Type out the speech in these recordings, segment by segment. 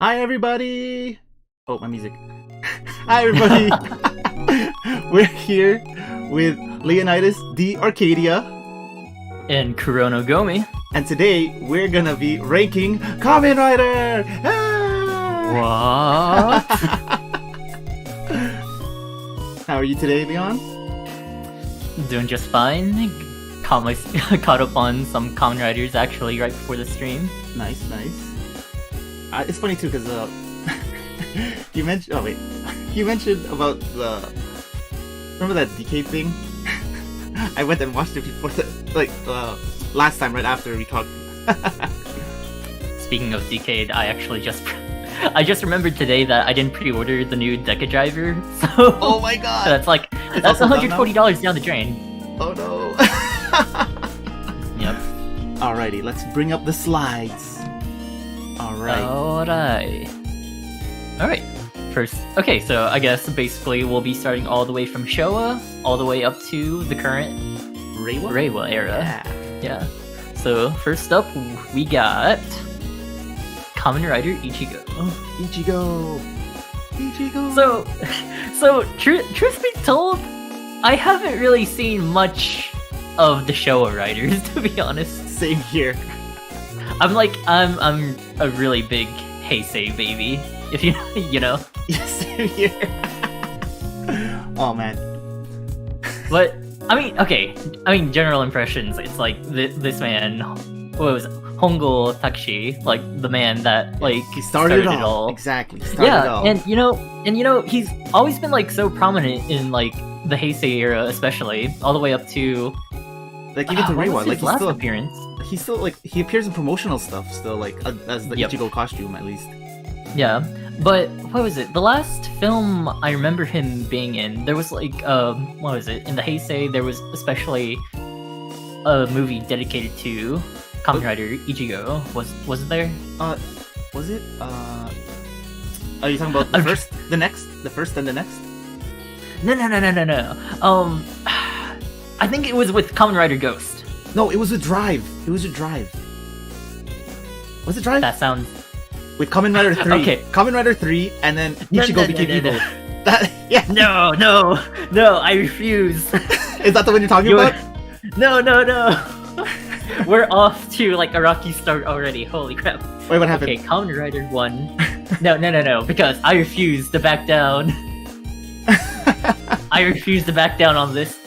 Hi everybody! Oh, my music. Hi everybody! We're here with Leonidas, the Arcadia, and Kurono Gomi. and today we're gonna be ranking Kamen Rider! Ah! What? How are you today, Leon? Doing just fine. Caught up on some Kamen Riders actually right before the stream. Nice. It's funny too, because you mentioned. Oh wait, you mentioned about the. Remember that Decade thing? I went and watched it before, last time right after we talked. Speaking of Decade, I just remembered today that I didn't pre-order the new Deca driver. So Oh my god! that's also done $140 down the drain. Oh no! Yep. Alrighty, let's bring up the slides. Alright. Alright. First, okay, so I guess basically we'll be starting all the way from Showa, all the way up to the current Reiwa era. Yeah. So first up, we got Kamen Rider Ichigo. Ichigo! So truth be told, I haven't really seen much of the Showa Riders, to be honest. Same here. I'm a really big Heisei baby, if you know. Same here. Oh man. But general impressions. It's like this man, what was it? Hongo Takashi, like the man that He started it all. Exactly. And he's always been like so prominent in like the Heisei era, especially all the way up to like even to Reiwa. Like last appearance. He's still like he appears in promotional stuff still, like as the Ichigo costume at least. Yeah, but what was it? The last film I remember him being in, there was like what was it? In the Heisei, there was especially a movie dedicated to Kamen Rider Ichigo. Wasn't there? Was it? Are you talking about the first, the next, the first, and the next? No. I think it was with Kamen Rider Ghost. No, it was with Drive. Was it Drive? That sounds. With Kamen Rider 3. Okay. Kamen Rider 3, and then Ichigo became evil. Yeah. No, I refuse. Is that the one you're talking about? No. We're off to like a rocky start already. Holy crap. Wait, what happened? Okay, Kamen Rider 1. No, because I refuse to back down. I refuse to back down on this.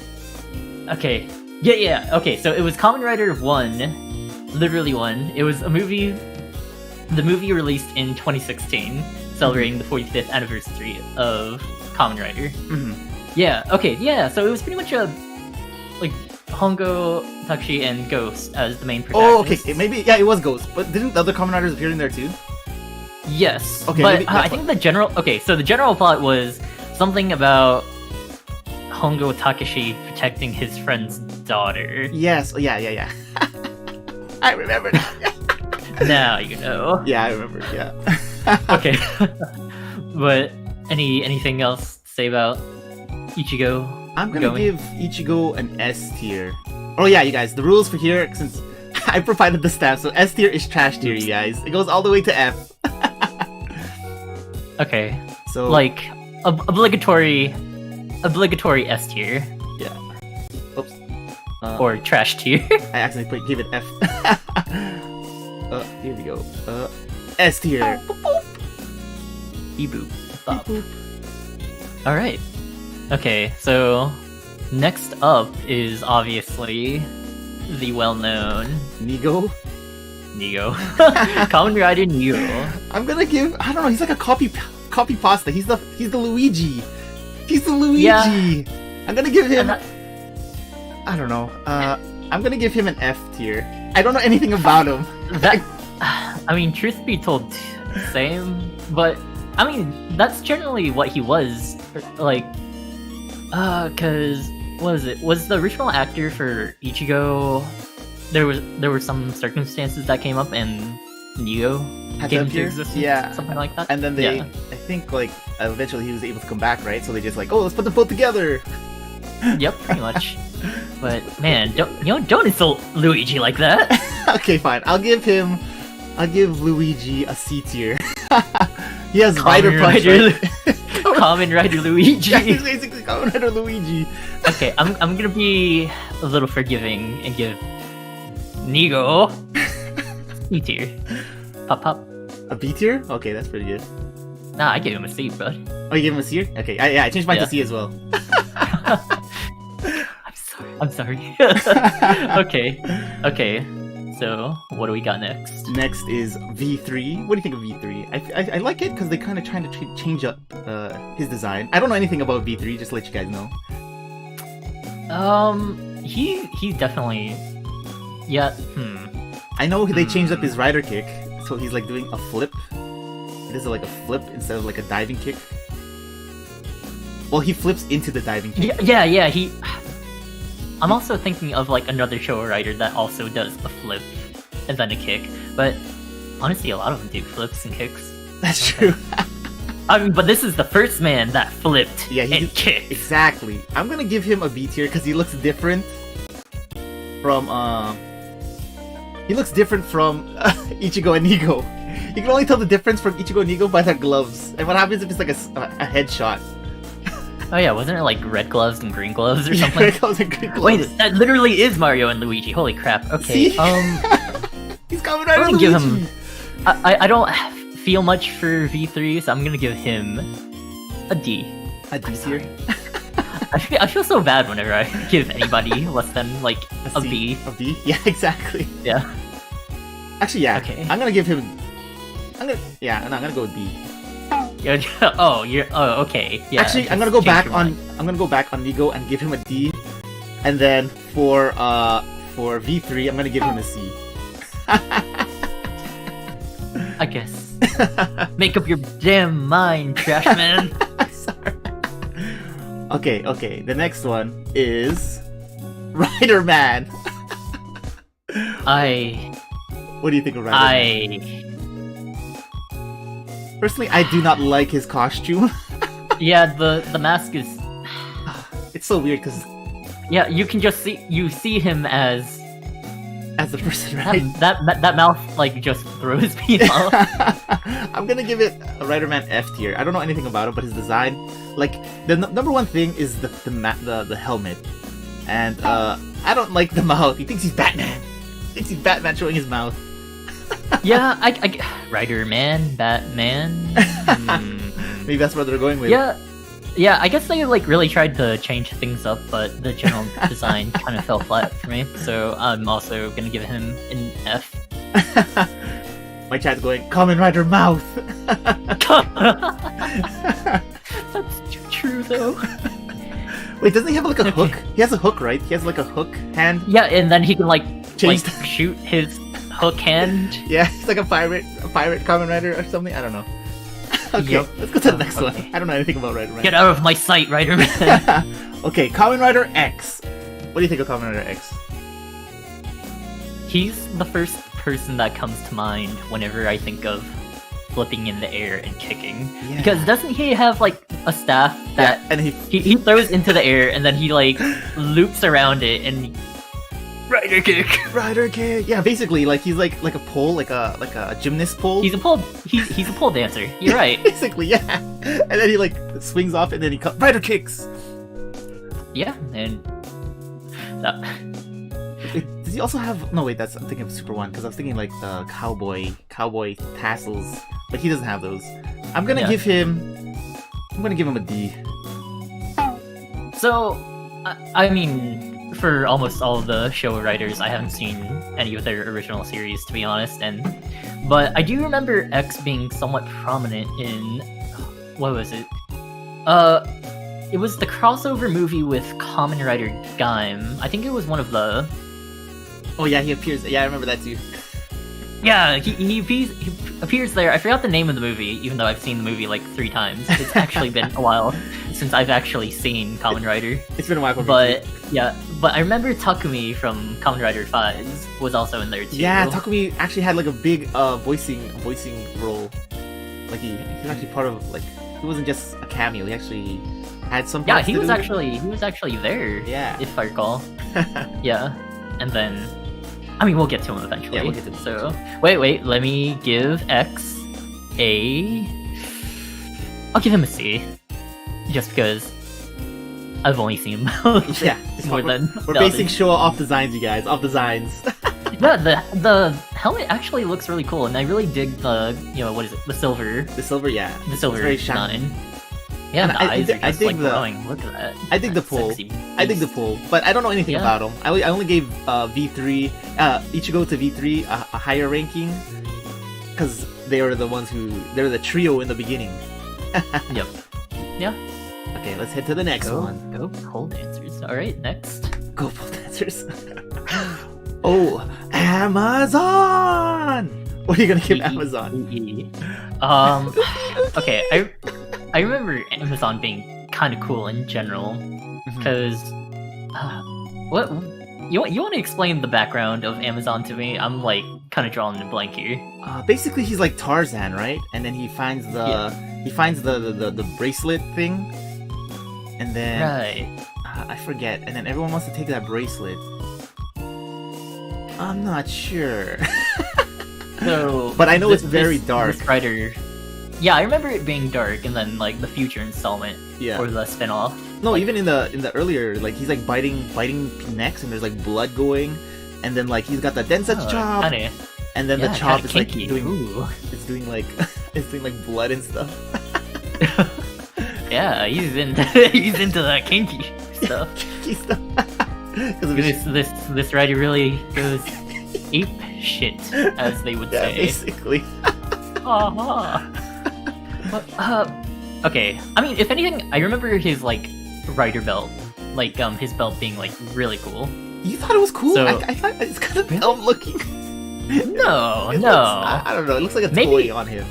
Okay. Yeah. Okay, so it was Kamen Rider 1. Literally 1. It was a movie. The movie released in 2016, celebrating the 45th anniversary of Kamen Rider. Mm-hmm. Yeah, okay, yeah, so it was pretty much like Hongo, Takashi, and Ghost as the main protagonists. Oh, okay, it was Ghost, but didn't the other Kamen Riders appear in there too? Yes, okay, but I think the general plot was something about Hongo Takashi protecting his friend's daughter. Yes, yeah. I remember that. Now you know. Yeah, I remember. Yeah. Okay. But anything else to say about Ichigo? I'm gonna give Ichigo an S tier. Oh yeah, you guys. The rules for here, since I provided the stamp, so S tier is trash tier, you guys. It goes all the way to F. Okay. So like obligatory S tier. Yeah. Oops. Or trash tier. I accidentally gave it F. Here we go. S tier. Beep boop. Bop. Alright. Okay, so next up is obviously the well-known Nigo. Kamen Rider Nigo. I'm gonna give, I don't know, he's like a copy pasta. He's the Luigi. He's the Luigi. Yeah. I'm gonna give him I don't know. I'm gonna give him an F tier. I don't know anything about him. I mean, truth be told, same. But I mean, that's generally what he was. Like, cause what was it? Was the original actor for Ichigo? There were some circumstances that came up and Nigo came into existence. Yeah, something like that. And then I think like eventually he was able to come back, right? So they just like, oh, let's put them both together. Yep, pretty much. But man, don't insult Luigi like that. Okay, fine. I'll give Luigi a C tier. He has Rider Punch. Rider, Right? Kamen Rider Luigi. Yeah, he's basically Kamen Rider Luigi. Okay, I'm gonna be a little forgiving and give Nigo C tier. Pop pop. A B tier? Okay, that's pretty good. Nah, I gave him a C, bud. Oh, you gave him a C? Okay, I changed mine Yeah. to C as well. I'm sorry. Okay. Okay. So, what do we got next? Next is V3. What do you think of V3? I like it because they're kind of trying to change up his design. I don't know anything about V3, just to let you guys know. He's definitely... Yeah, I know they changed up his rider kick, so he's like doing a flip. It is like a flip instead of like a diving kick. Well, he flips into the diving kick. Yeah, he... I'm also thinking of like another show rider that also does a flip and then a kick, but honestly a lot of them do flips and kicks. That's true. I mean, but this is the first man that flipped and kicked. Exactly. I'm gonna give him a B tier because he looks different from Ichigo and Nigo. You can only tell the difference from Ichigo and Nigo by their gloves. And what happens if it's like a headshot? Oh yeah, wasn't it like red gloves and green gloves or something? Red gloves and green gloves. Wait, that literally is Mario and Luigi. Holy crap. Okay. See? He's Kamen Rider I'm gonna Luigi. give him. I don't feel much for V3, so I'm gonna give him a D. A D tier. I feel so bad whenever I give anybody less than like a B. A B? Yeah, exactly. Yeah. Actually, yeah. Okay. I'm gonna give him. I'm gonna go with B. Oh, okay. Yeah. Actually, I'm gonna go back on Nigo and give him a D, and then for V3, I'm gonna give him a C. I guess. Make up your damn mind, trash man. Sorry. Okay. The next one is Rider Man. What do you think of Rider Man? Personally, I do not like his costume. Yeah, the mask is... It's so weird because... Yeah, you can just see him as the person, right? That mouth, like, just throws me off. I'm gonna give it a Rider Man F tier. I don't know anything about him, but his design... Like, the number one thing is the helmet. And, I don't like the mouth. He thinks he's Batman. He thinks he's Batman showing his mouth. Yeah, I Rider Man, Batman. Maybe that's what they're going with. Yeah. I guess they like really tried to change things up, but the general design kind of fell flat for me. So I'm also gonna give him an F. My chat's going, Kamen Rider mouth. That's too true though. Wait, doesn't he have like a hook? He has a hook, right? He has like a hook hand. Yeah, and then he can like Change shoot his hook hand. Yeah, he's like a pirate Kamen Rider or something. I don't know. Okay, Yep. let's go to the next Okay. one. I don't know anything about Rider Man. Get out of my sight, Rider Man. Okay, Kamen Rider X. What do you think of Kamen Rider X? He's the first person that comes to mind whenever I think of flipping in the air and kicking. Yeah. Because doesn't he have like a staff that and he throws into the air and then he like loops around it and rider kick. Rider kick. Yeah, basically like he's like a pole, like a gymnast pole. He's a pole dancer. You're right. Basically, yeah. And then he like swings off and then he rider kicks. Yeah, and that. Does he also have? No, wait. I'm thinking of Super One because I was thinking like the cowboy tassels, but he doesn't have those. I'm gonna give him a D. So, I mean, for almost all of the show writers, I haven't seen any of their original series, to be honest. But I do remember X being somewhat prominent in what was it? It was the crossover movie with Kamen Rider Gaim. I think it was one of the. Oh yeah, he appears. Yeah, I remember that too. Yeah, he appears there. I forgot the name of the movie, even though I've seen the movie like 3 times. It's actually been a while since I've actually seen Kamen Rider. It's been a while for me. But yeah, but I remember Takumi from Kamen Rider 5 was also in there too. Yeah, Takumi actually had like a big voicing role. Like he was actually part of like he wasn't just a cameo. He actually had some. Yeah, he was actually there. Yeah, if I recall. Yeah, and then. I mean, we'll get to him eventually. Yeah, we'll get to him. So, wait, let me give X a I'll give him a C, just because I've only seen Yeah, more than we're the basing others. Showa off designs, you guys, off designs. Yeah, the helmet actually looks really cool, and I really dig the what is it? The silver The silver, yeah, the silver it's very shiny. design. Yeah, And the eyes are just dig like the- glowing. Look at that. I dig the That pull. sexy I dig the beast. pull, but I don't know anything Yeah. about him. I only gave V3 Ichigo to V3 a higher ranking because they were the ones they were the trio in the beginning. Yep. Yeah. Okay, let's head to the next one. Go pole dancers. All right, next. Go pole dancers. Oh, Amazon! What are you gonna give Amazon? Okay, I remember Amazon being kind of cool in general, because what you want to explain the background of Amazon to me? I'm like kind of drawing the blank here. Basically, he's like Tarzan, right? And then he finds the bracelet thing, and then Right. I forget. And then everyone wants to take that bracelet. I'm not sure. So, But I know it's very dark. This writer, yeah, I remember it being dark, and then like the future installment Yeah. or the spin-off. No, even in the earlier, like he's like biting necks, and there's like blood going, and then like he's got the densetsu chop, Kinda, and then yeah, the chop kinda is like kinky. doing Ooh. it's doing like it's doing like blood and stuff. Yeah, he's into that kinky stuff. Kinky stuff. 'Cause of his- This writer really goes ape shit, as they would yeah, say. basically. But, okay. I mean, if anything, I remember his like rider belt, like his belt being like really cool. You thought it was cool? So- I thought it's kind of dumb looking. No, It no. looks- I don't know. It looks like a Maybe- toy on him.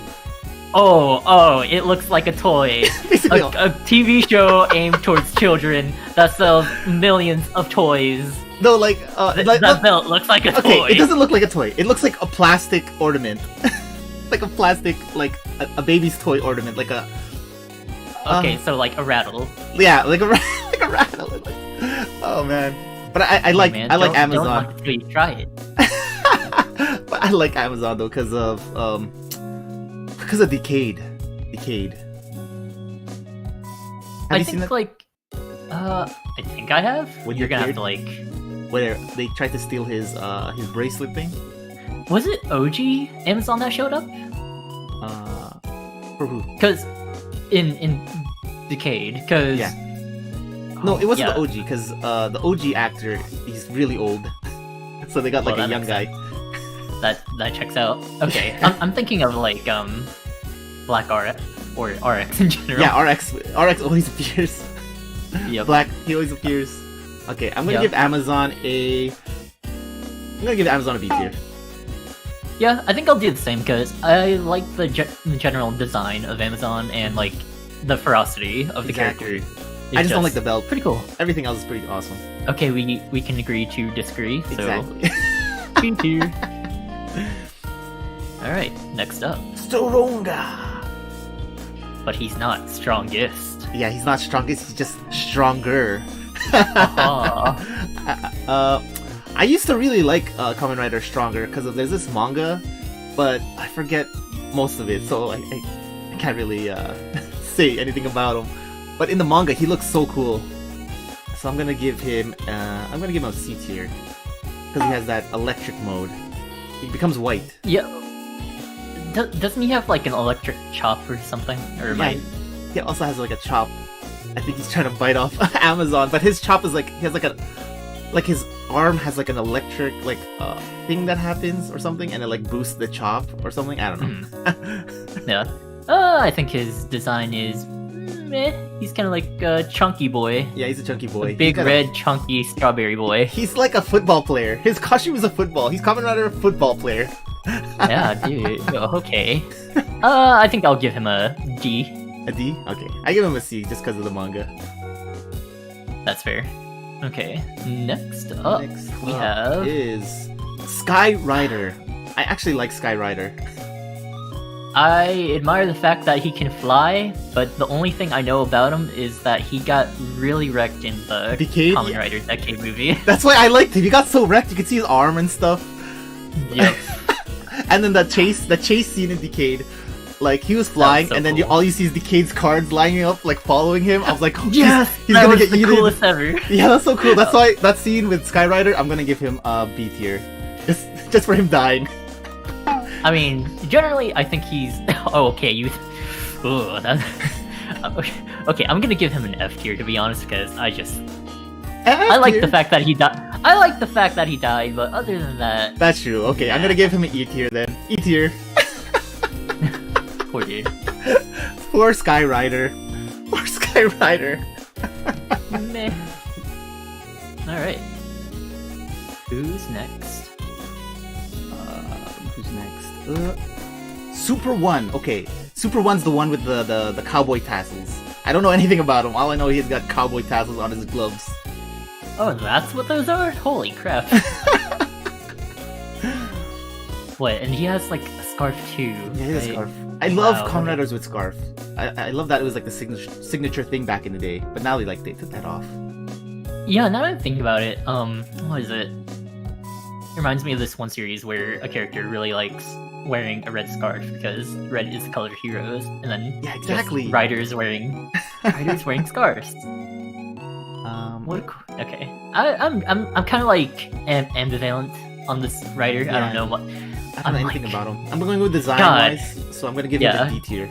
Oh, it looks like a toy. Basically, A TV show aimed towards children that sells millions of toys. no, like That look- belt looks like a okay, toy. it doesn't look like a toy. It looks like a plastic ornament, like a plastic, like a baby's toy ornament, like a. Okay, so like a rattle. Yeah, like a like a rattle. Oh man, but I like Man, I like don't Amazon. knock it till you try it. But I like Amazon though because of Decade. Decade. Have I you think seen that? like, I think I have. When You're you're gonna have kid? to like, Where they tried to steal his bracelet thing. was it OG Amazon that showed up? For who? Cause in Decade, cause Yeah. No, it wasn't yeah. the OG because the OG actor he's really old, so they got like Well, a that young makes guy. that checks out. Okay, I'm thinking of like Black RX or RX in general. Yeah, RX always appears. Yep. Black, he always appears. Okay, I'm gonna Yeah. give Amazon a B tier. Yeah, I think I'll do the same because I like the general design of Amazon and like the ferocity of the Exactly. character. I just don't like the belt. Pretty cool. Everything else is pretty awesome. Okay, we can agree to disagree. So Exactly. B tier. All right, next up. Storonga. But he's not strongest. Yeah, he's not strongest. He's just stronger. Aw. I used to really like Kamen Rider Stronger because there's this manga, but I forget most of it, so I can't really say anything about him. But in the manga, he looks so cool. So I'm gonna give him a C tier because he has that electric mode. He becomes white. Yeah. Doesn't he have like an electric chop or something? Or am Yeah, I... he also has like a chop. I think he's trying to bite off Amazon, but his chop is like he has like his arm has like an electric like thing that happens or something, and it like boosts the chop or something. I don't know. Yeah. I think his design is meh. He's kind of like a chunky boy. Yeah, he's a chunky boy. A big He's kinda- red chunky strawberry boy. He's like a football player. His costume is a football. He's Kamen Rider football player. Yeah, dude. Okay. I think I'll give him a D. A D? Okay. I give him a C just because of the manga. That's fair. Okay. Next up, Next we up have is Sky Rider. I actually like Sky Rider. I admire the fact that he can fly, but the only thing I know about him is that he got really wrecked in the Decade? Kamen Rider Decade movie. That's why I liked him. He got so wrecked. You could see his arm and stuff. Yep. And then the chase scene in Decade. Like, he was flying, so and then cool. all you see is Decade's cards lining up, like, following him. I was like, oh, Yes, he's that gonna was get the eaten. coolest ever. Yeah, that's so cool. That's why that scene with Sky Rider, I'm gonna give him a B tier. Just for him dying. I mean, generally, I think he's. Oh, okay, you. Ugh, that... Okay, I'm gonna give him an F tier to be honest, because I like the fact that he died. I like the fact that he died, but other than that, That's true. Okay, I'm gonna give him an E tier then. E tier. poor dude. Poor Sky Rider. Poor Sky Rider. Meh. All right. Who's next? Who's next? Super One. Okay, Super One's the one with the cowboy tassels. I don't know anything about him. All I know, he's got cowboy tassels on his gloves. Oh, that's what those are? Holy crap. What, and he has like a scarf too. Yeah, he has a right? scarf. I love Wow, Kamen okay. Riders with scarf. I love that it was like the signature thing back in the day, but now they took that off. Yeah, now that I'm thinking about it, what is it? It reminds me of this one series where a character really likes wearing a red scarf because red is the color of heroes, and then Yeah, just exactly. riders wearing scarves. Okay, I'm kind of like ambivalent on this writer. I Yeah. don't know what. I don't know anything about him. I'm going with design God. wise, so I'm gonna give Yeah. him a D tier.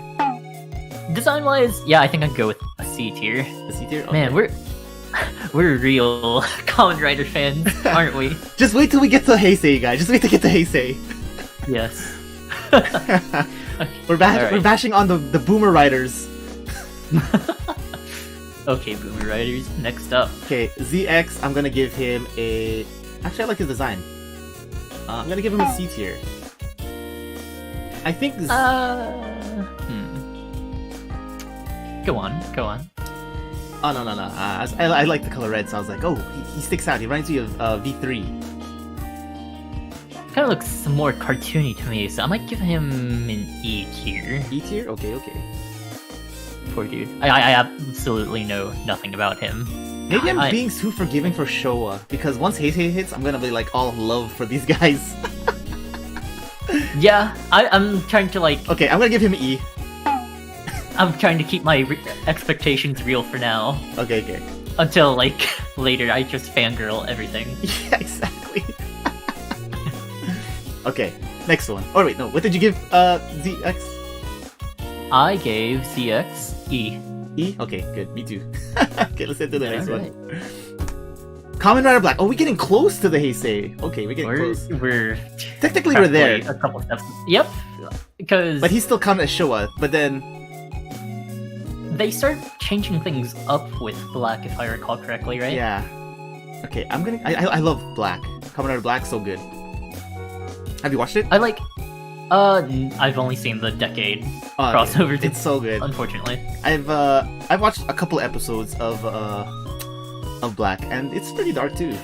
Design wise, yeah, I think I'd go with a C tier. A C tier? Okay. Man, we're real Kamen Rider fans, aren't we? Just wait till we get to Heisei, guys. Just wait to get to Heisei. Yes. We're bashing on the boomer riders. Okay, Boomer Riders, next up. Okay, ZX, I'm gonna give him a... Actually, I like his design. I'm gonna give him a C tier. I think this... Go on. Oh, no. I like the color red, so I was like, oh, he sticks out. He reminds me of V3. Kind of looks more cartoony to me, so I might give him an E tier. E tier? Okay. Poor dude. I absolutely know nothing about him. Maybe I'm being too forgiving for Showa, because once Heisei hits, I'm gonna be like all love for these guys. Yeah, I'm trying to like... Okay, I'm gonna give him an E. I'm trying to keep my expectations real for now. Okay. Until, like, later I just fangirl everything. Yeah, exactly. Okay, next one. Oh wait, no, what did you give ZX? I gave ZX E. E? Okay, good, me too. Okay, let's get to the next Alright. one. Kamen Rider Black. Oh, we're getting close to the Heisei. Okay, we're getting close. We're Technically, we're there. a couple steps. Yep, because But he's still counted as Showa, but then... they start changing things up with Black, if I recall correctly, right? Yeah. Okay, I'm gonna... I love Black. Kamen Rider Black, so good. Have you watched it? I like... I've only seen the Decade Oh, crossover. okay. It's so good. Unfortunately. I've watched a couple episodes of Black, and it's pretty dark too.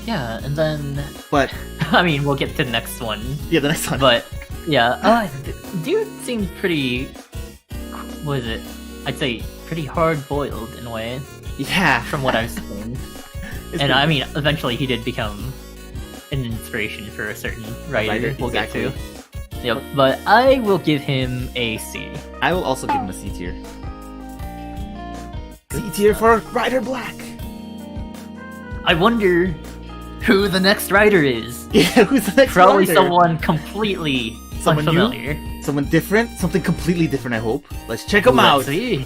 Yeah, and then... But I mean, we'll get to the next one. yeah, the next one. But, yeah, dude seems pretty... What is it? I'd say pretty hard-boiled in a way, yeah, from what I've seen. And I mean, eventually he did become an inspiration for a certain writer we'll exactly. get to. Yep, but I will give him a C. I will also give him a C tier. C tier for Rider Black. I wonder who the next writer is. Yeah, who's the next Probably writer? someone completely Someone new? unfamiliar. Someone different? Something completely different, I hope. Let's check him out. Let's see.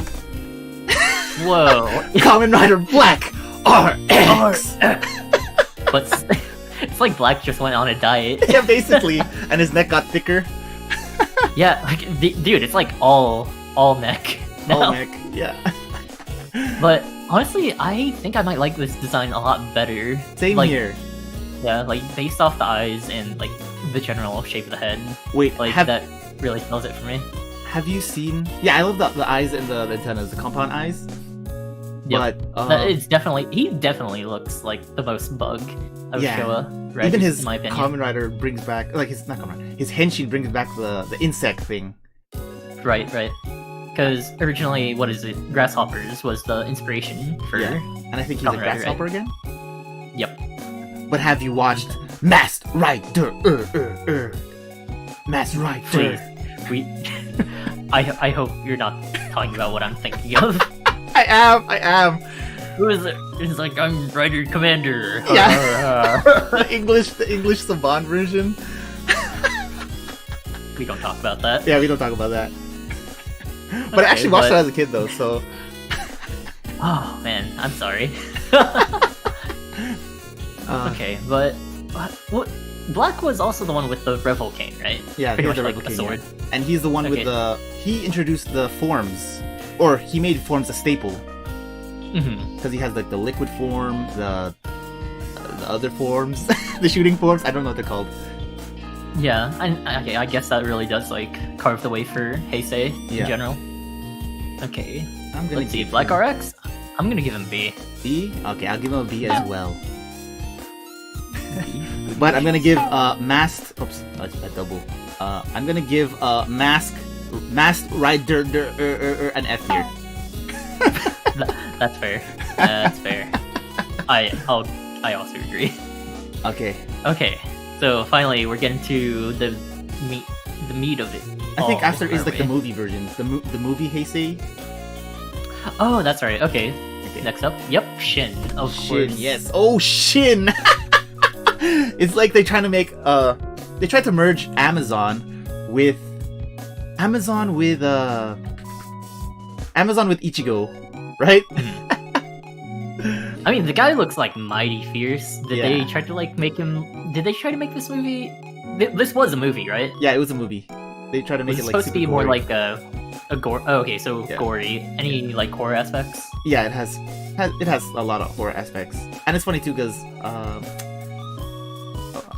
Whoa. Kamen Rider Black RX! But it's like Black just went on a diet. Yeah, basically. And his neck got thicker. Yeah, like, dude, it's like all neck now. All neck, yeah. But honestly, I think I might like this design a lot better. Same Like, here. Yeah, like based off the eyes and like the general shape of the head, Wait, like that really sells it for me. have you seen... Yeah, I love the eyes and the antennas, the compound eyes. Yep. But, It's definitely he definitely looks like the most bug of Yeah. Showa. Right, even his in my opinion. Kamen Rider brings back... Like, his... Not Kamen Rider. His Henshin brings back the insect thing. Right. Because originally, what is it? Grasshoppers was the inspiration for. Yeah. And I think he's a Kamen Rider, grasshopper again? Yep. But have you watched Masked Rider? Mass Rider. Please, we. I hope you're not talking about what I'm thinking of. I am. Who is it? It's like I'm Rider Commander. Yeah. the English Saban version. We don't talk about that. Yeah, we don't talk about that. But I actually watched it as a kid though, so. Oh man, I'm sorry. Okay, but what? Black was also the one with the Revel Cane, right? Yeah, pretty much the like Revel the Cane, sword. yeah. And he's the one with the. He introduced the forms, or he made forms a staple. Because he has like the liquid form, the other forms, the shooting forms. I don't know what they're called. Yeah, and okay, I guess that really does like carve the way for Heisei in general. Okay, let's see. Black RX. I'm gonna give him B. B? Okay, I'll give him a B as well. But I'm gonna give masked. Oops, that's a double. I'm gonna give masked Rider an F tier. That's fair. That's fair. I also agree. Okay. Okay. So finally, we're getting to the meat of it. I think after is like the movie version, the movie Heisei. Oh, that's right. Okay. Next up, yep, Shin. Of Shin, course. yes. Oh, Shin. It's like they trying to make they tried to merge Amazon with Ichigo, right? I mean, the guy looks like mighty fierce. Did they try to like make him? Did they try to make this movie? This was a movie, right? Yeah, it was a movie. They tried to make it like supposed to be gory. more like a gore. Oh, okay, so gory. Any like horror aspects? Yeah, it has a lot of horror aspects, and it's funny too because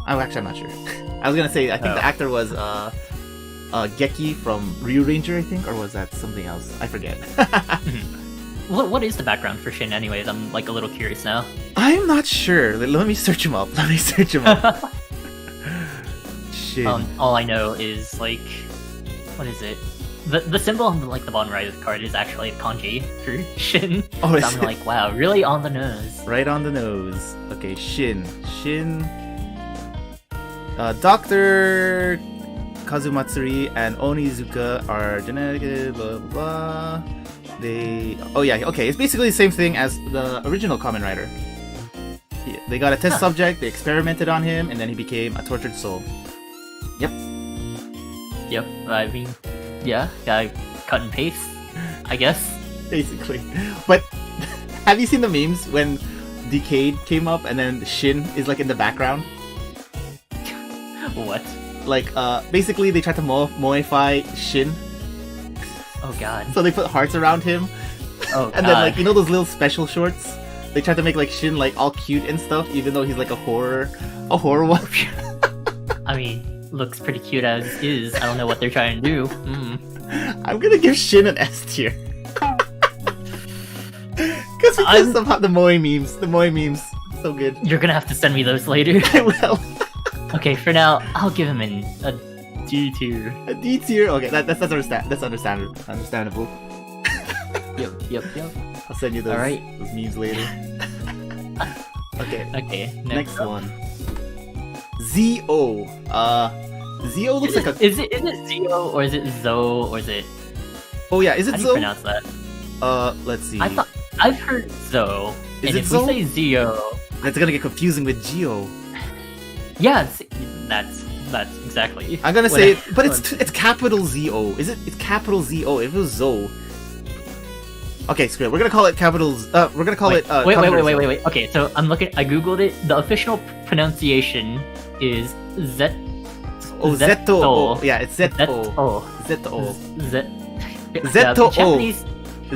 I'm not sure. I was gonna say I think the actor was Geki from Ryu Ranger, I think, or was that something else? I forget. What is the background for Shin, anyways? I'm like a little curious now. I'm not sure. Let me search him up. Shin. All I know is like, what is it? The symbol on like the bottom right of the card is actually a kanji for Shin. Oh, so I'm like, wow, really on the nose. Right on the nose. Okay, Shin. Dr. Kazumatsuri and Onizuka are genetic, blah blah blah. It's basically the same thing as the original Kamen Rider. They got a test subject, they experimented on him, and then he became a tortured soul. Yep. I mean, yeah, cut and paste, I guess. Basically. But have you seen the memes when Decade came up and then Shin is like in the background? What? Like, basically they tried to moify Shin. Oh god. So they put hearts around him. Oh and then, like, you know those little special shorts? They tried to make, like, Shin, like, all cute and stuff, even though he's, like, a horror one. I mean, looks pretty cute as is. I don't know what they're trying to do. I'm gonna give Shin an S tier. Because of the Moe memes. The Moe memes. So good. You're gonna have to send me those later. I will. Okay, for now, I'll give him a D tier. A D tier? Okay, that's understandable. Yep. I'll send you those memes later. Okay. Next one. Z-O. Z-O looks like a... Is it Z-O or is it Zo or is it... Oh yeah, is it How do Zo? you pronounce that? Let's see. I've heard Zo. Is and it if Zo? we say Z-O... That's gonna get confusing with Geo. Yeah, that's exactly. I'm gonna say, but it's capital Z-O. Is it? It's capital Z-O. If it was Zo. Okay, screw it. We're gonna call it capitals. We're gonna call it. Wait. Okay, so I googled it. The official pronunciation is Zet. Oh, Zeto. Oh, yeah, it's Zeto. Zeto. Zeto.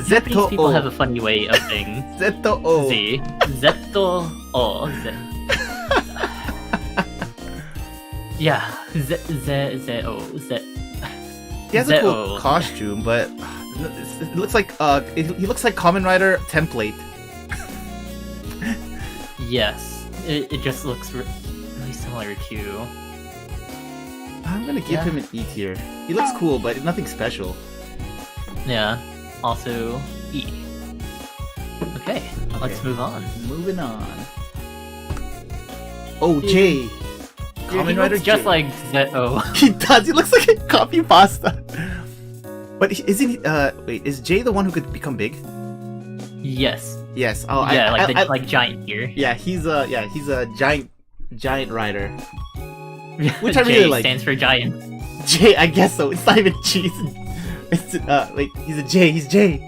Japanese people have a funny way of saying Zeto. Z. Zeto. Yeah, He has a cool costume, but it looks like he looks like Kamen Rider template. Yes, it just looks really similar to. I'm gonna give him an E tier. He looks cool, but nothing special. Yeah. Also E. Okay, let's move on. Moving on. Oh, J. Kamen he Rider looks just J. like Zet-O. He does. He looks like a copy pasta. But isn't he? Wait, is Jay the one who could become big? Yes. Yes. Oh, Yeah, I, like giant here. yeah. He's a giant rider, which I J really like. stands for giant. Jay, I guess so. It's not even G. It's wait. He's a J. He's J.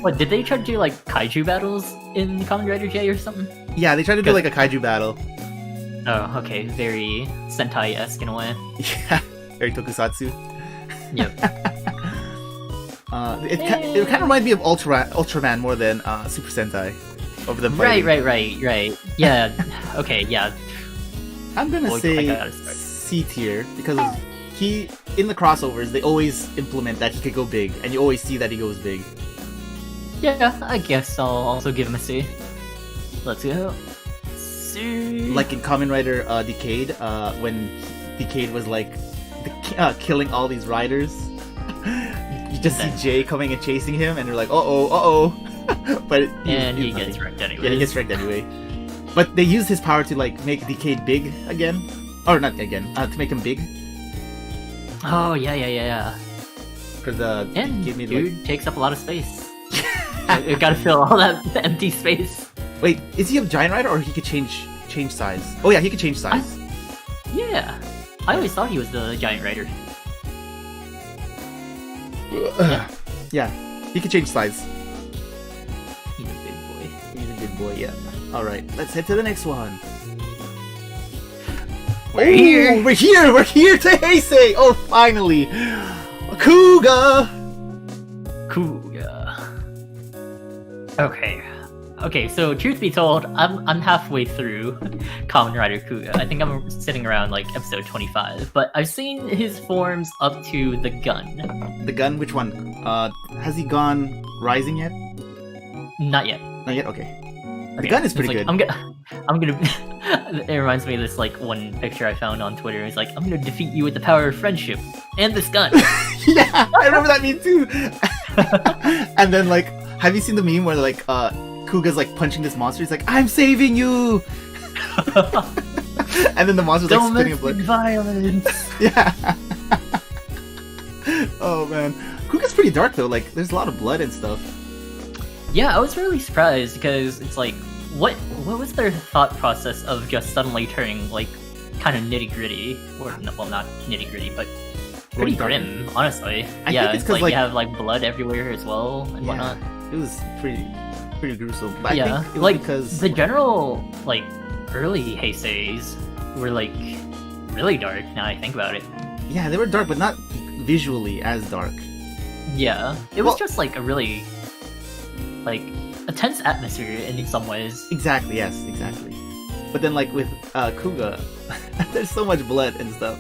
What, did they try to do like kaiju battles in Kamen Rider J or something? Yeah, they tried to do like a kaiju battle. Oh, okay. Very Sentai-esque in a way. Yeah, very tokusatsu. Yep. It kind of reminds me of Ultraman more than Super Sentai. Over the fighting. Right. Yeah. Okay, yeah. I'm gonna Boy, I say gotta start. C tier because he in the crossovers they always implement that he could go big, and you always see that he goes big. Yeah, I guess I'll also give him a C. Let's go. C. Like in Kamen Rider Decade, when Decade was like killing all these riders. You just see Jay coming and chasing him, and they're like, uh-oh. But he gets wrecked anyway. Yeah, he gets wrecked anyway. But they use his power to like make Decade big again. Or not again, to make him big. Oh, yeah. Because And Decade made, dude takes up a lot of space. You gotta fill all that empty space. Wait, is he a Giant Rider or he could change size? Oh yeah, he could change size. Yeah. I always thought he was the Giant Rider. Yeah, he could change size. He's a big boy. He's a good boy, yeah. Alright, let's head to the next one. We're here! We're here to Heisei! Oh, finally! Kuga! Okay, so truth be told, I'm halfway through Kamen Rider Kuga. I think I'm sitting around like episode 25, but I've seen his forms up to the gun. The gun? Which one? Has he gone Rising yet? Not yet. Not yet? Okay. The gun is pretty good. I'm gonna it reminds me of this like one picture I found on Twitter. It's like, I'm gonna defeat you with the power of friendship and this gun. Yeah, I remember that meme too. And then like, have you seen the meme where like Kuga's like punching this monster? He's like, I'm saving you. And then the monster's like spitting blood. Violence. Yeah. Oh man, Kuga's pretty dark though. Like, there's a lot of blood and stuff. Yeah, I was really surprised because it's like, what was their thought process of just suddenly turning like kind of nitty gritty, or no, well, not nitty gritty, but pretty grim, honestly. I yeah, think it's it's like like you have like blood everywhere as well and whatnot. It was pretty gruesome. But Yeah, I think it was like because the general like early Heiseis were like really dark. Now I think about it. yeah, they were dark, but not visually as dark. Yeah, it was Well- just like a really like a tense atmosphere in some ways. Exactly. Yes. Exactly. But then like with Kuga, there's so much blood and stuff.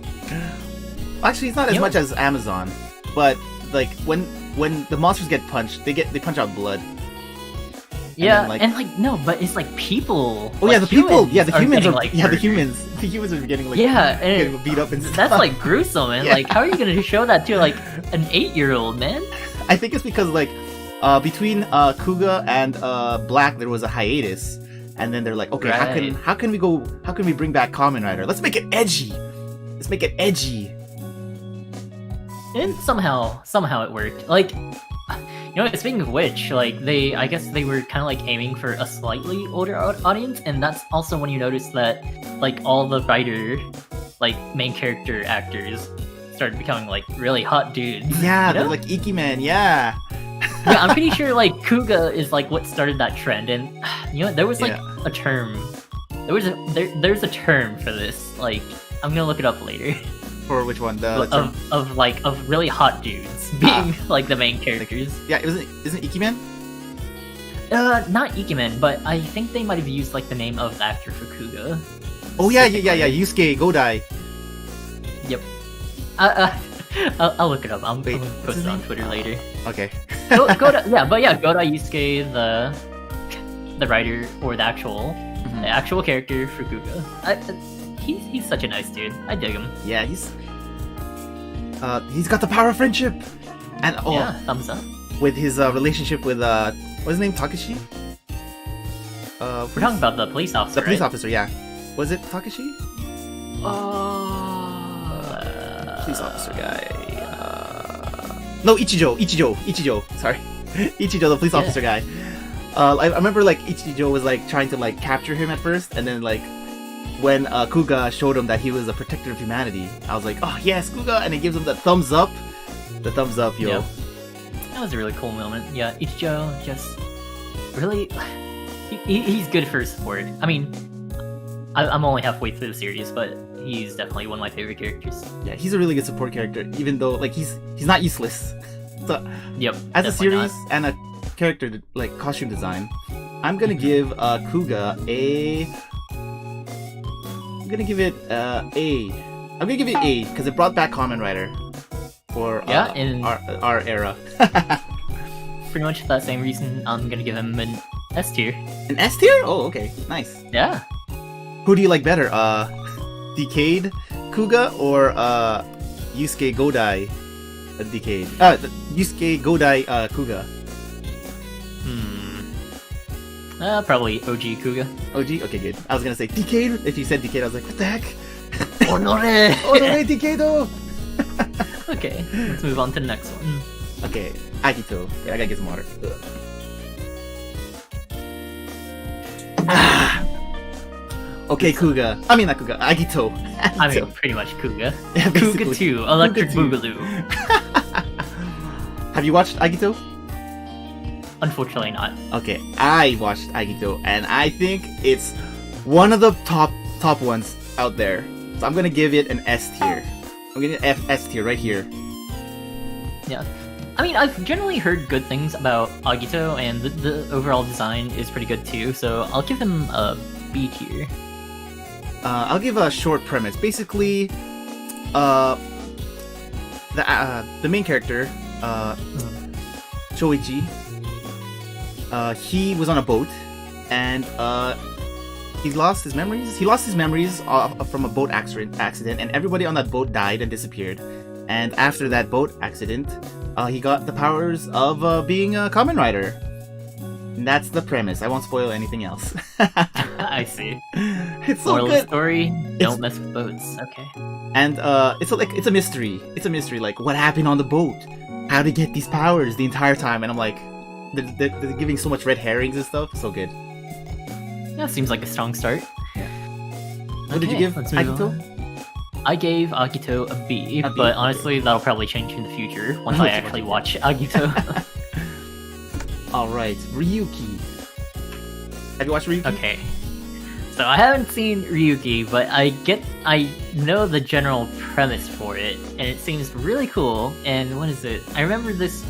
Actually, it's not as You know much as Amazon, but like when the monsters get punched, they punch out blood. Yeah, then, like- and like no, but it's like people. Oh like, yeah, the people. Yeah, the humans getting, are. like, Yeah, the murdered. humans. The humans are getting like Yeah, and getting beat up and stuff. that's like gruesome, and Yeah. like, how are you gonna show that to like an 8-year-old man? I think it's because like between Kuga and Black there was a hiatus, and then they're like, okay, Right. how can we bring back Kamen Rider? Let's make it edgy. And somehow it worked. Like, you know, speaking of which, like I guess they were kind of like aiming for a slightly older audience, and that's also when you notice that like all the writer, like main character actors started becoming like really hot dudes. Yeah, you know? they're like Iki Man. Yeah. Yeah, I'm pretty sure like Kuga is like what started that trend, and you know there was like Yeah. a term. There's a term for this. Like I'm gonna look it up later. For which one? Of really hot dudes being like the main characters. Yeah, isn't Iki Man? Not Ikemen, but I think they might have used like the name of the actor for Kuga. Oh yeah. Yusuke Godai. Yep. I'll look it up. I'm Wait, gonna what's post his it on name? Twitter later. Okay. Godai, yeah, but yeah, Godai Yusuke, the writer or the actual character for Kuga. He's such a nice dude. I dig him. Yeah, he's got the power of friendship, and Yeah, thumbs up. with his relationship with what's his name, Takashi? We're talking about the police officer. The police right? officer, yeah. Was it Takashi? police officer guy. No, Ichijo. Sorry, Ichijo, the police officer guy. I remember like Ichijo was like trying to like capture him at first, and then like when Kuga showed him that he was a protector of humanity, I was like, oh yes, Kuga, and he gives him the thumbs up. The thumbs up, yo. Yep. That was a really cool moment. Yeah, Ichijo just really, he's good for support. I mean, I'm only halfway through the series, but he's definitely one of my favorite characters. Yeah, he's a really good support character, even though like he's not useless. So, yep. As a series and a character like costume design, I'm gonna give Kuga a. I'm gonna give it A. I'm gonna give it A because it brought back Kamen Rider for in our era. Pretty much for that same reason, I'm gonna give him an S tier. An S tier? Oh, okay, nice. Yeah. Who do you like better, Decade Kuga or Yusuke Godai Decade? Yusuke Godai Kuga. Probably OG Kuga. OG? Okay, good. I was gonna say Decade. If you said Decade, I was like, what the heck? Honore! Honore Decado! Okay, let's move on to the next one. Okay, Agito. Yeah, I gotta get some water. Okay, Kuga. I mean, not Kuga. Agito. I mean, pretty much Kuga. Yeah, Kuga 2, Electric Kuga 2. Boogaloo. Have you watched Agito? Unfortunately not. Okay, I watched Agito, and I think it's one of the top ones out there. So I'm gonna give it an S tier. I'm gonna S tier right here. Yeah. I mean, I've generally heard good things about Agito, and the overall design is pretty good too, so I'll give him a B tier. I'll give a short premise. Basically, the main character, Shoichi, he was on a boat, and he lost his memories. He lost his memories from a boat accident, and everybody on that boat died and disappeared. And after that boat accident, he got the powers of being a Kamen Rider. And that's the premise. I won't spoil anything else. I see. It's so Moral good. Story: Don't mess with boats. Okay. And it's a mystery. It's a mystery. Like, what happened on the boat? How to get these powers the entire time? And I'm like, they're giving so much red herrings and stuff. So good. Yeah, seems like a strong start. Yeah. What did you give Agito? I gave Agito a B, but honestly, that'll probably change in the future once I actually watch Agito. Alright, Ryuki. Have you watched Ryuki? Okay. So I haven't seen Ryuki, but I know the general premise for it, and it seems really cool. And what is it? I remember this.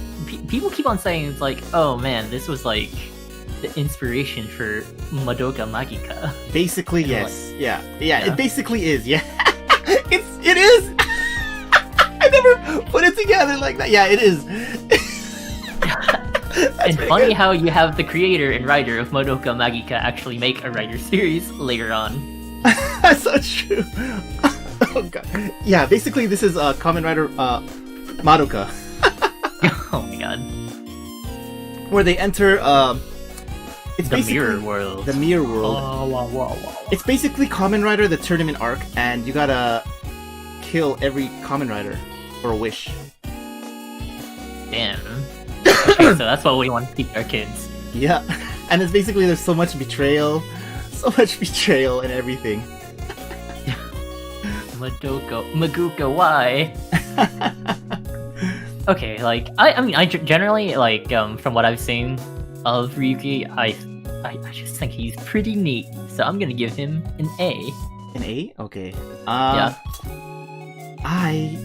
People keep on saying it's like, oh man, this was like the inspiration for Madoka Magica. Basically, yes. Like, yeah, it basically is. Yeah, it is. I never put it together like that. Yeah, it is. And funny good. How you have the creator and writer of Madoka Magica actually make a writer series later on. That's so true. Oh god. Yeah, basically this is Kamen Rider Madoka. Oh my god. Where they enter it's the mirror world. The mirror world. Oh, wow. It's basically Kamen Rider the tournament arc, and you gotta kill every Kamen Rider for a wish. Damn. Okay, so that's what we want to teach our kids. Yeah, and it's basically there's so much betrayal and everything. Maguka, why? Okay, like I generally like from what I've seen of Ryuki, I just think he's pretty neat, so I'm gonna give him an A. An A? Okay. Yeah. I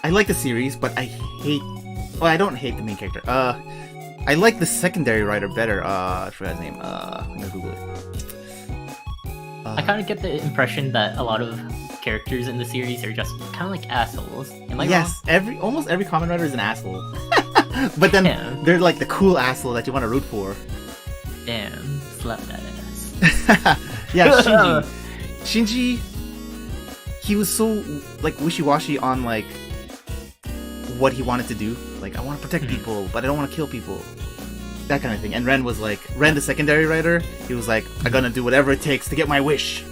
like the series, but I hate. Well, I don't hate the main character. I like the secondary writer better. I forgot his name. I'm gonna Google it. I kind of get the impression that a lot of characters in the series are just kind of like assholes. Am I wrong? Almost every Kamen Rider is an asshole. But then they're like the cool asshole that you want to root for. Damn, slap that ass. Yeah, Shinji, he was so like wishy-washy on like what he wanted to do. Like, I want to protect people, but I don't want to kill people. That kind of thing. And Ren was like, Ren, the secondary writer, he was like, I'm gonna do whatever it takes to get my wish.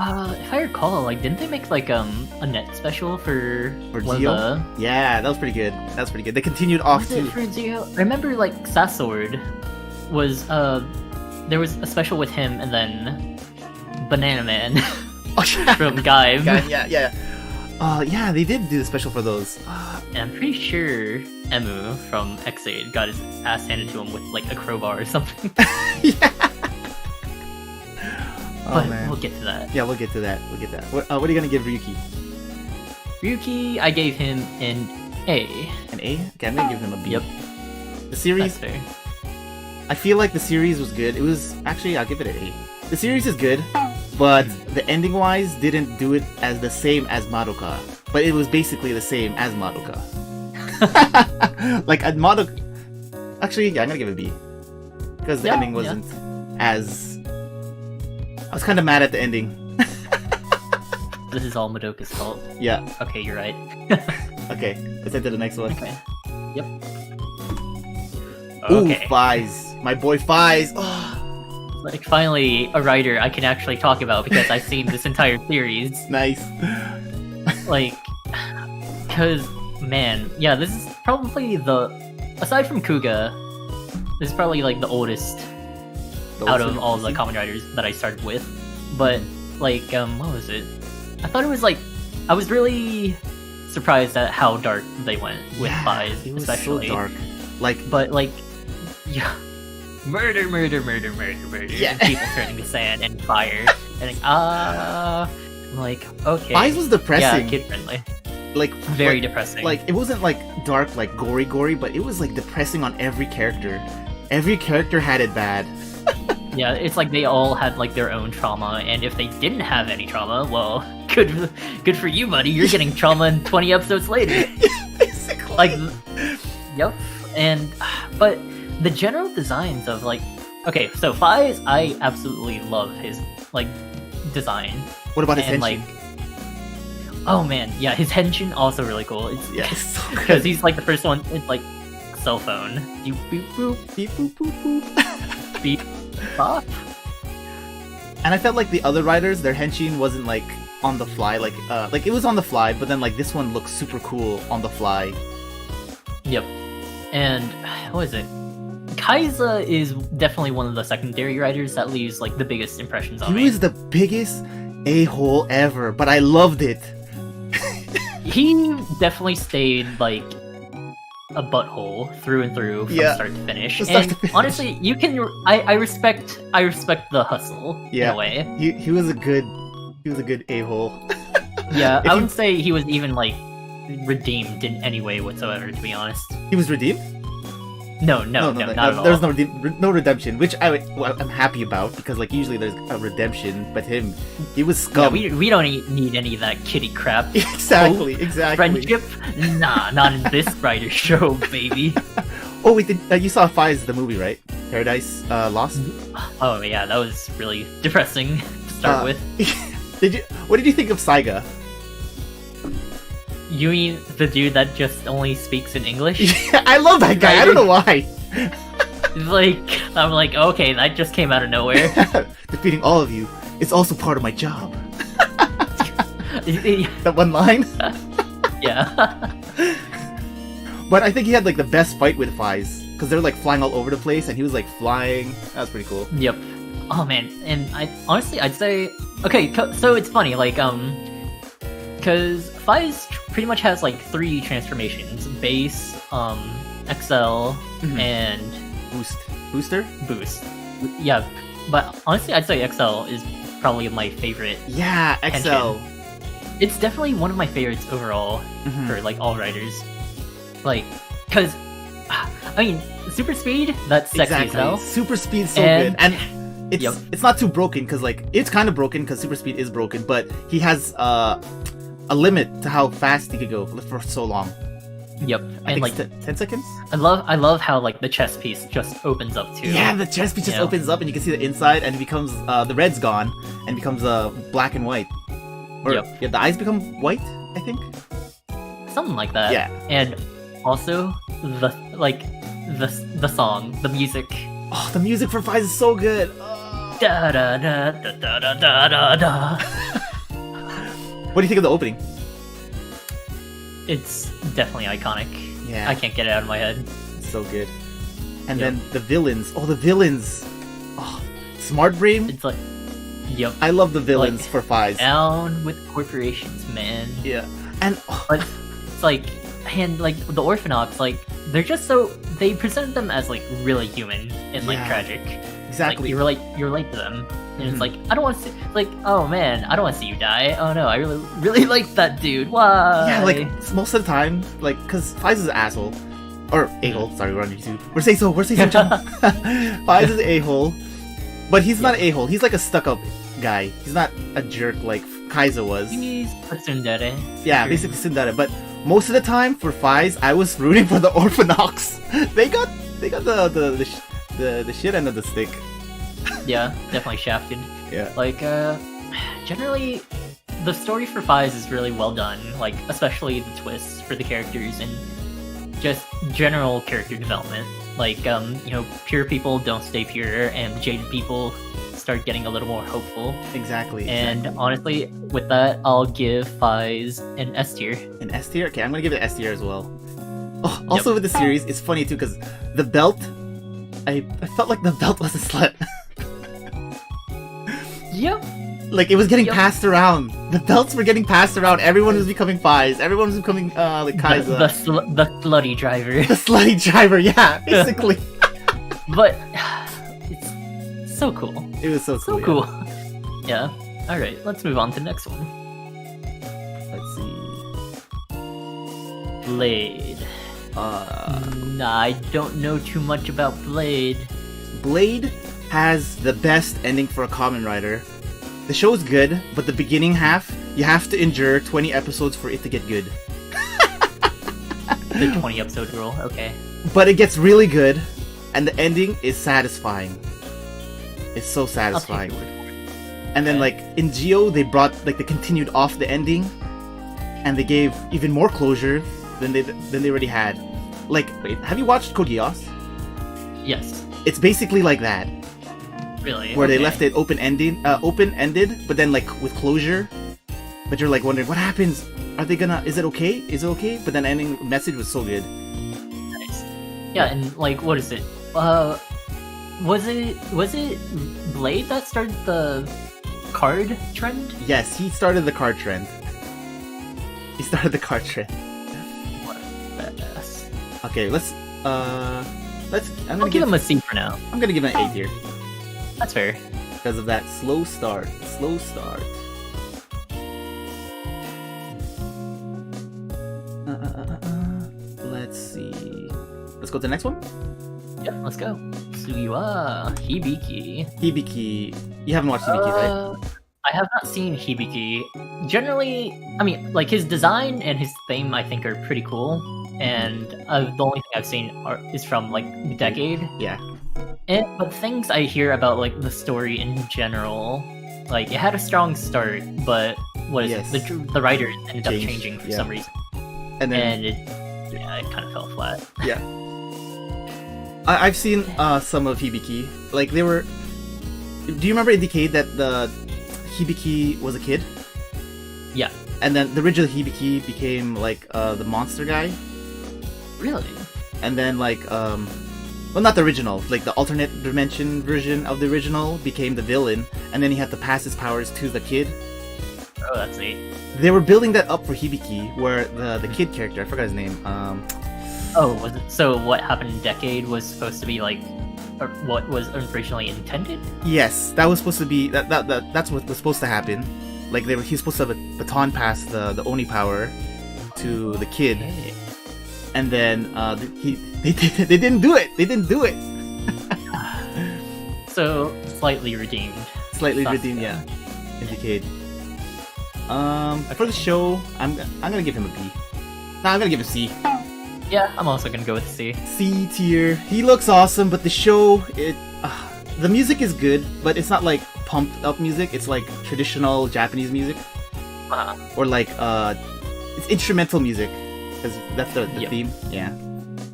If I recall, like, didn't they make like a net special for one Geo? of the... Yeah, that was pretty good. That was pretty good. They continued off Was it to. for Geo? I remember like Sasword was there was a special with him and then Banana Man Oh, yeah. from Gaive. Yeah, they did do the special for those. And I'm pretty sure Emu from X8 got his ass handed to him with like a crowbar or something. Yeah. Oh, But man. we'll get to that. Yeah, we'll get to that. What are you gonna give Ryuki? Ryuki, I gave him an A. An A? Okay, I'm gonna give him a B. Yep, The that's series, fair. I feel like the series was good. It was actually, I'll give it an A. The series is good, but the ending wise didn't do it as the same as Madoka. But it was basically the same as Madoka. Like at Madoka, actually, yeah, I'm gonna give it a B because the Yeah, ending wasn't as. I was kind of mad at the ending. This is all Madoka's fault. Yeah. Okay, you're right. Okay. Let's head to the next one. Okay. Yep. Ooh, Okay. Fies. My boy Fies. Oh, Like finally a writer I can actually talk about because I've seen this entire series. nice. Like, cause man, yeah, this is probably aside from Kuga, this is probably like the oldest out of all the Kamen Riders that I started with. But like, what was it? I thought it was like, I was really surprised at how dark they went with Fies, It was especially. so dark. Like, But like, yeah, murder, Yeah. and people turning to sand and fire, and like, okay, Fies was depressing. yeah, kid friendly, like very depressing. Like it wasn't like dark, like gory, but it was like depressing on every character. Every character had it bad. yeah, it's like they all had like their own trauma, and if they didn't have any trauma, well, good for you, buddy. You're getting trauma in 20 episodes later. Basically. Like, yep. And but the general designs of like, okay, so Fies, I absolutely love his like design. What about his And henshin? like, oh man, yeah, his henshin also really cool. It's Yeah, it's so good. because he's like the first one. It's like cell phone. You boop boop Beep, boop, boop, boop. beep pop. And I felt like the other riders, their henshin wasn't like on the fly, like it was on the fly, but then like this one looks super cool on the fly. Yep. And what is it? Kaiza is definitely one of the secondary writers that leaves like the biggest impressions on He me. was the biggest a-hole ever, but I loved it. He definitely stayed like a butthole through and through from Yeah. start to finish. From start And to finish. honestly, you can I respect the hustle in Yeah. a way. He was a good a-hole. Yeah, If I you- wouldn't say he was even like redeemed in any way whatsoever, to be honest. He was redeemed? No, not at all. There's no redemption, which I'm happy about because like usually there's a redemption, but he was Yeah, scum. we don't need any of that kitty crap. Exactly. Friendship? Nah, not in this writer show, baby. Oh wait, you saw Fies the movie, right? Paradise Lost. Oh yeah, that was really depressing to start with. What did you think of Saiga? You mean the dude that just only speaks in English? I love that guy. I don't know why. Like, I'm like, okay, that just came out of nowhere. Defeating all of you is also part of my job. That one line. Yeah. But I think he had like the best fight with Fies because they're like flying all over the place, and he was like flying. That was pretty cool. Yep. Oh man, and I'd say, okay, so it's funny, like, because Fies pretty much has like 3 transformations: base, XL, Mhm. and Booster. boost. Yeah, but honestly, I'd say XL is probably my favorite. Yeah, XL. It's definitely one of my favorites overall Mhm. for like all riders. Like, cause I mean, super speed, that's sexy as hell. Super speed's so And- good, and it's Yep. it's not too broken because like it's kind of broken because super speed is broken, but he has a limit to how fast he could go for so long. Yep, I and think like it's 10 seconds. I love how like the chest piece just opens up too. Yeah, the chest piece just Yeah. opens up and you can see the inside, and it becomes the red's gone and becomes black and white. Or Yep. yeah, the eyes become white, I think. Something like that. Yeah. And also the song, the music. Oh, the music for Fies is so good. Oh. Da da da da da da da da. What do you think of the opening? It's definitely iconic. Yeah. I can't get it out of my head. So good. And Yep. then the villains. Oh, the villains. Oh, Smart Brain. It's like, yep. I love the villains Like, for Fies. Down with corporations, man. Yeah. And oh, But it's like, and like the Orphanox, like they're just so they presented them as like really human and like Yeah. tragic. exactly. Like you relate to them, and Mhm. it's like I don't want to see like oh man, I don't want to see you die. Oh no, I really like that dude. Why? Yeah, like most of the time, like, cause Fies is an asshole. Or a-hole, sorry, we're on YouTube. We're saying so channel. Fies is an a-hole. But he's not an a-hole, he's like a stuck-up guy. He's not a jerk like Kaizo was. He's a tsundere. Yeah, basically Sundara. But most of the time for Fies, I was rooting for the Orphanox. they got the shit end of the stick. Yeah, definitely shafted. Yeah. Like generally, the story for Fies is really well done. Like especially the twists for the characters and just general character development. Like pure people don't stay pure, and jaded people start getting a little more hopeful. Exactly. And honestly, with that, I'll give Fies an S tier. An S tier? Okay, I'm gonna give it an S tier as well. Oh, also with the series, it's funny too because the belt, I felt like the belt was a slut. Yep. Like it was getting Yep. passed around. The belts were getting passed around. Everyone was becoming Fies. Everyone was becoming like Kaiza. The slutty driver. The slutty driver, yeah, basically. But it's so cool. It was so So cool. cool. Yeah. Alright, let's move on to the next one. Let's see. Blade. I don't know too much about Blade. Blade has the best ending for a Kamen Rider. The show's good, but the beginning half, you have to endure 20 episodes for it to get good. The 20 episode rule, okay. But it gets really good, and the ending is satisfying. It's so I'll satisfying. take your word for it. And then Okay. like in Geo, they brought like they continued off the ending, and they gave even more closure than they already had. Like, wait, have you watched Code Geass? Yes, It's basically like that, really. where they okay. left it open-ended, but then like with closure. But you're like wondering what happens. Are they gonna? Is it okay? Is it okay? But then ending message was so good. Nice. Yeah, and like, what is it? Was it Blade that started the card trend? Yes, he started the card trend. He started the card trend. What a badass. Okay, let's. I'm I'll gonna give him a C for now. I'm gonna give it an 8 here That's fair. because of that slow start. Slow start. Let's see. Let's go to the next one. Yep, let's go. Sugiwa Hibiki. Hibiki. You haven't watched Hibiki, right? I have not seen Hibiki. Generally, I mean, like his design and his theme, I think, are pretty cool. And the only thing I've seen is from like Decade. Yeah. But things I hear about like the story in general, like it had a strong start, but what is Yes. it? The writers ended up Changed, changing for yeah. some reason, And then and it kind of fell flat. yeah. I've seen some of Hibiki. Like they were. Do you remember in Decade that the Hibiki was a kid? Yeah. And then the original Hibiki became like the monster guy. Really? And then like well, not the original, like the alternate dimension version of the original became the villain, and then he had to pass his powers to the kid. Oh, that's neat. They were building that up for Hibiki, where the kid character, I forgot his name. Oh, was it? So what happened in Decade was supposed to be like, or what was originally intended? Yes, that was supposed to be that's what was supposed to happen. Like he's supposed to have a baton pass the Oni power to the kid, Okay. and then they didn't do it. They didn't do it. So slightly redeemed. Slightly Sucks, redeemed, yeah. In Decade. For the show, I'm gonna give him a B. Nah, I'm gonna give him a C. Yeah, I'm also gonna go with C. C tier. He looks awesome, but the show, the music is good, but it's not like pumped up music. It's like traditional Japanese music, or like it's instrumental music, because that's the Yep. theme. Yeah.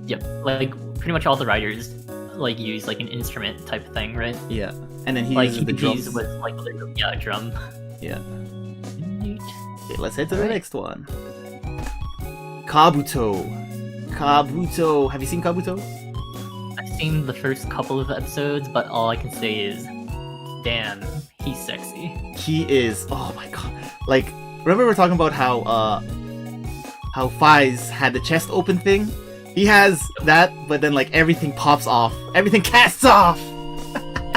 Yep, like pretty much all the writers like use like an instrument type of thing, right? Yeah. And then he Like uses the Hibiki's drums. with like a drum. Yeah. Neat. Okay, let's head to the Alright. next one. Kabuto. Kabuto. Have you seen Kabuto? I've seen the first couple of episodes, but all I can say is, damn, he's sexy. He is. Oh my god. Like, remember we were talking about how Faiz had the chest open thing? He has that, but then like everything pops off. Everything casts off.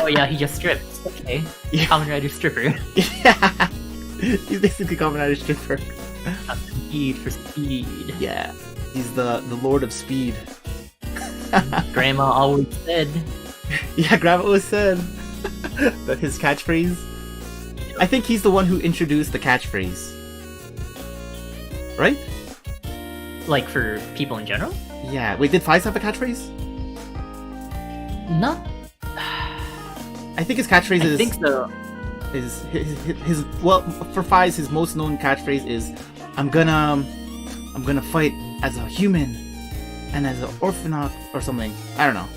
Oh yeah, he just stripped. Okay. Yeah. Kamen Rider stripper. Yeah. He's basically Kamen Rider stripper. Speed for speed. Yeah. He's the Lord of Speed. Grandma always said. Yeah, Grandma always said that his catchphrase. I think he's the one who introduced the catchphrase. Right? Like for people in general? Yeah. Wait, did Faiz have a catchphrase? Not. I think his catchphrase I is. think so. Is his well for Faiz, his most known catchphrase is I'm gonna fight as a human and as an orphanage or something. I don't know.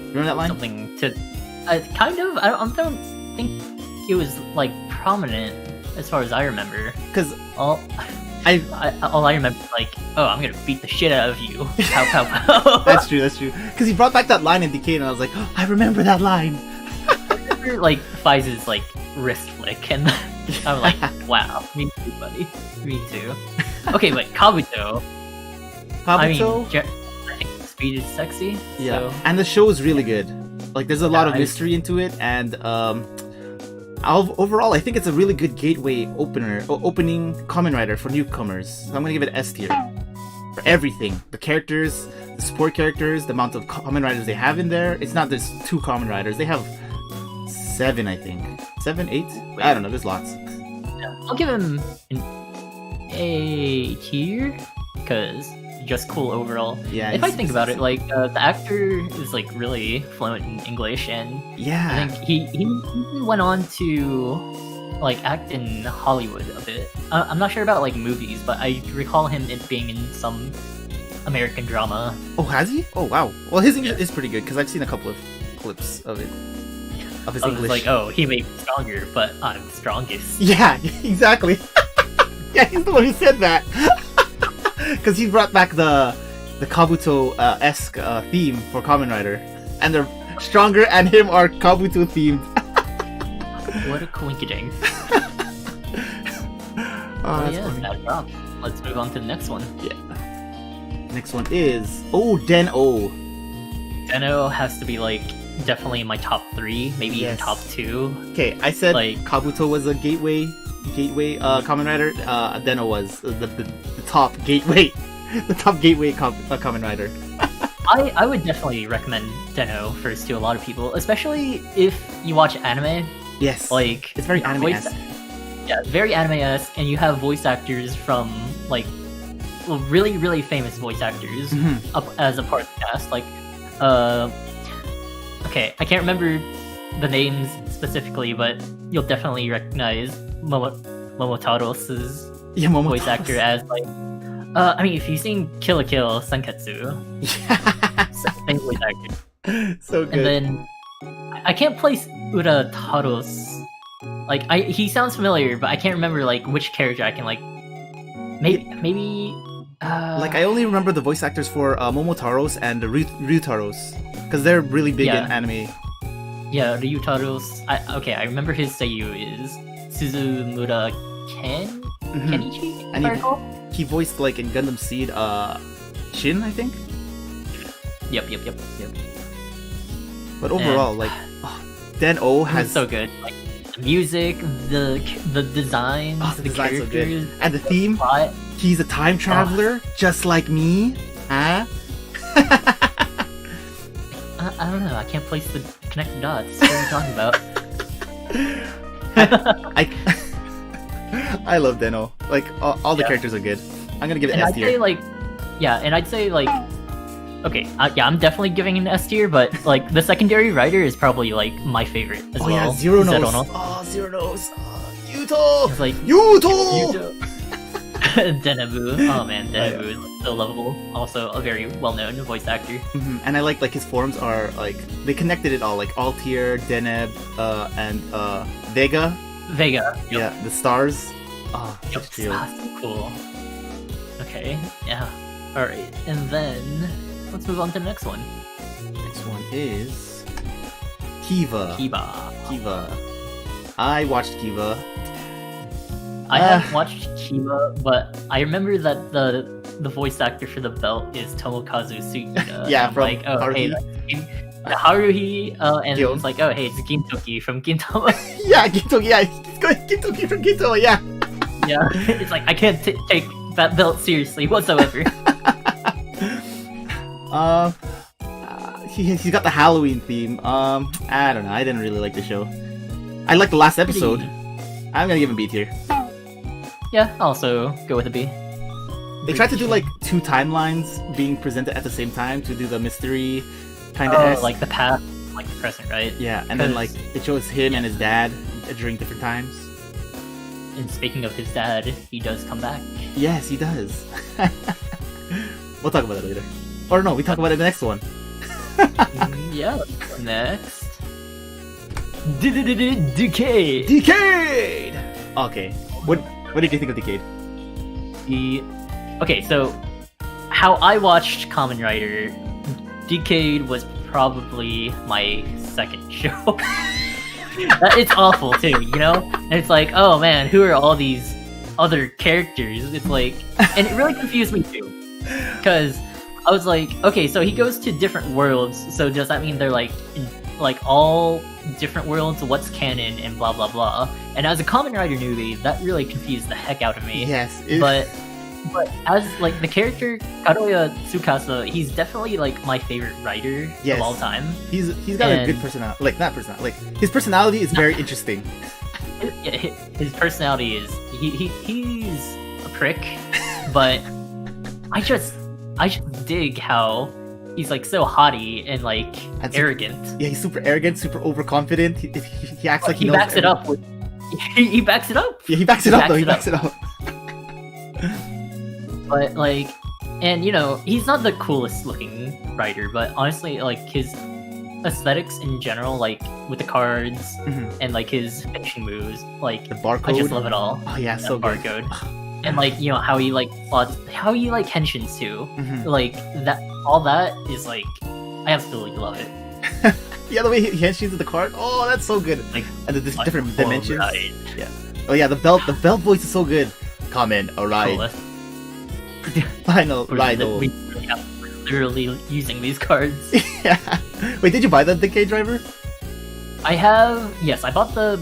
Remember that line? Something to. Kind of. I don't think it was like prominent as far as I remember. Because all I remember is like, oh, I'm gonna beat the shit out of you. Pow pow pow. That's true. Because he brought back that line in Decade, and I was like, oh, I remember that line. I remember like Faiz's like wrist flick, and I'm like, wow, me too, buddy, me too. Okay, but Kabuto. I mean, Kabuto. I think speed is sexy. Yeah, So. and the show is really good. Like, there's a lot of I- mystery into it, and overall, I think it's a really good gateway opening Kamen Rider for newcomers. So I'm gonna give it S tier for everything. The characters, the support characters, the amount of Kamen Riders they have in there. It's not just 2 Kamen Riders. They have 7, I think. 7, 8? I don't know. There's lots. I'll give him an A tier because just cool overall. Yeah. If I think about it, like the actor is like really fluent in English, and Yeah. I think he went on to like act in Hollywood a bit. I'm not sure about like movies, but I recall him being in some American drama. Oh, has he? Oh, wow. Well, his English is pretty good because I've seen a couple of clips of it. Of his I was English. like, oh, he may be stronger, but I'm strongest. Yeah, exactly. Yeah, he's the one who said that. Because he brought back the Kabuto-esque theme for Kamen Rider. And they're stronger and him are Kabuto themed. What a coincidence. Oh, that's yeah, funny. bad job. Let's move on to the next one. Next one is Den-O. Den-O has to be like definitely in my top 3, maybe even Yes. top 2. Okay, I said Like- Kabuto was a gateway Kamen Rider. Den-O was the top gateway, the top gateway Kamen Rider. I would definitely recommend Den-O first to a lot of people, especially if you watch anime. Yes, Like it's very anime-esque. Yeah, very anime-esque, and you have voice actors from like really really famous voice actors Mhm. up as a part of the cast. Like, okay, I can't remember the names specifically, but you'll definitely recognize Momotaro's Yeah, Momotaro's. voice actor as like. I mean, if you've seen Kill la Kill Sanketsu, same voice actor. So good. And then I can't place Ura Taro's. Like he sounds familiar, but I can't remember like which character I can like. Maybe. Like, I only remember the voice actors for Momotaro's and the Ryutaro's because they're really big Yeah. in anime. Yeah, Ryutaro's. Okay, I remember his seiyuu is Suzumura Kenichi. If And I recall. he voiced like in Gundam Seed, Shin, I think. Yep. But overall, like, Den-O has It's so good. Like the music, the designs, Oh, the the design's so characters, good. And the theme. plot. He's a time traveler, just like me. Huh? I don't know. I can't place the connected dots. What are you talking about? I love Den-O. Like, all the Yeah. characters are good. I'm gonna give it And S I'd say tier. like, yeah, and I'd say like, okay, yeah, I'm definitely giving an S tier, but like the secondary writer is probably like my favorite as Oh well. yeah, Zero Nose. Zerono. Oh, Zero Nose. Yuto! It's like Yuto! Denebu. Oh man, Denebu is so lovable. Also a very well-known voice actor. Mhm. And I like his forms are like they connected it all, like Altier, Deneb, and Vega. Vega. Yep. Yeah, the stars. Oh, Yep. such a trio. So cool. Okay, yeah. Alright, and then let's move on to the next one. Next one is Kiva. Kiba. I watched Kiva. I haven't watched Kiba, but I remember that the voice actor for the belt is Tomokazu Sugita. Yeah, I'm from like, oh hey, Haruhi. that's Haruhi, and Gil. it's like, oh hey, it's Gintoki from Gintama. Yeah, Gintoki. Yeah, he's going Gintoki from Gintoki. Yeah. Yeah, it's like I can't take that belt seriously whatsoever. He's got the Halloween theme. I don't know. I didn't really like the show. I liked the last episode. I'm gonna give him B tier. Yeah, I'll also go with a B. They tried to do like 2 timelines being presented at the same time to do the mystery kind of. Oh, like the past, like the present, right? Yeah, and then like it shows him and his dad during different times. And speaking of his dad, he does come back. Yes, he does. We'll talk about it later. Or no, we talk about it in the next one. Yeah, let's go next. Decade! Decade! Okay. What did you think of Decade? Okay, so how I watched Kamen Rider, Decade was probably my second show. It's awful too, you know? And it's like, oh man, who are all these other characters? It's like, and it really confused me too. Because I was like, okay, so he goes to different worlds, so does that mean they're like, all different worlds? What's canon and blah blah blah? And as a Kamen Rider newbie, that really confused the heck out of me. Yes. But as like the character Kadoya Tsukasa, he's definitely like my favorite writer Yes. of all time. He's got a good personality. Like, not personality. Like, his personality is very interesting. His personality is he's a prick, but I just dig how he's like so haughty and like arrogant. Yeah, he's super arrogant, super overconfident. He acts like he knows backs it up. He backs it up. Yeah, he backs it up though. He backs it up. But like, and you know, he's not the coolest looking writer, but honestly, like his aesthetics in general, like with the cards and like his finishing moves, like The barcode. I just love it all. Oh yeah, so good. barcode. And like, you know, how he like plots, how he like henshins too. Mhm. Like that, all that is like, I absolutely love it. Yeah, the way he henshins with the card. Oh, that's so good. Like, And the like, different dimensions. alright. Yeah. Oh yeah, the belt voice is so good. Kamen Rider. Coolest. Final Rider. We're literally using these cards. Yeah. Wait, did you buy the Decade Driver? I have, yes, I bought the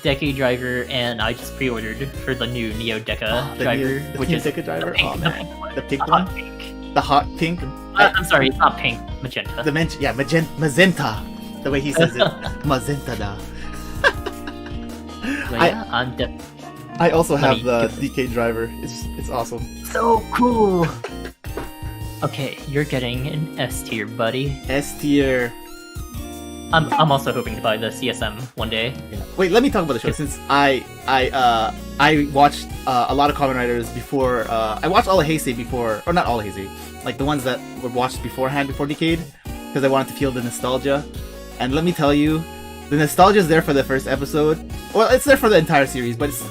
Decade driver and I just pre-ordered for the new Neo Deca driver, which is Decade Driver. the pink, Oh the man, pink one. the pink The one. hot pink. The hot pink. I'm sorry, it's not pink, magenta. The magenta. The way he says it, magenta da. But yeah, I'm definitely I also Let have me the give Decade Driver. It's awesome. so cool. Okay, you're getting an S tier, buddy. S tier. I'm also hoping to buy the CSM one day. Yeah. Wait, let me talk about the show since I watched a lot of Kamen Riders before. I watched all of Heisei before, or not all of Heisei, like the ones that were watched beforehand before Decade, because I wanted to feel the nostalgia. And let me tell you, the nostalgia is there for the first episode. Well, it's there for the entire series, but it's,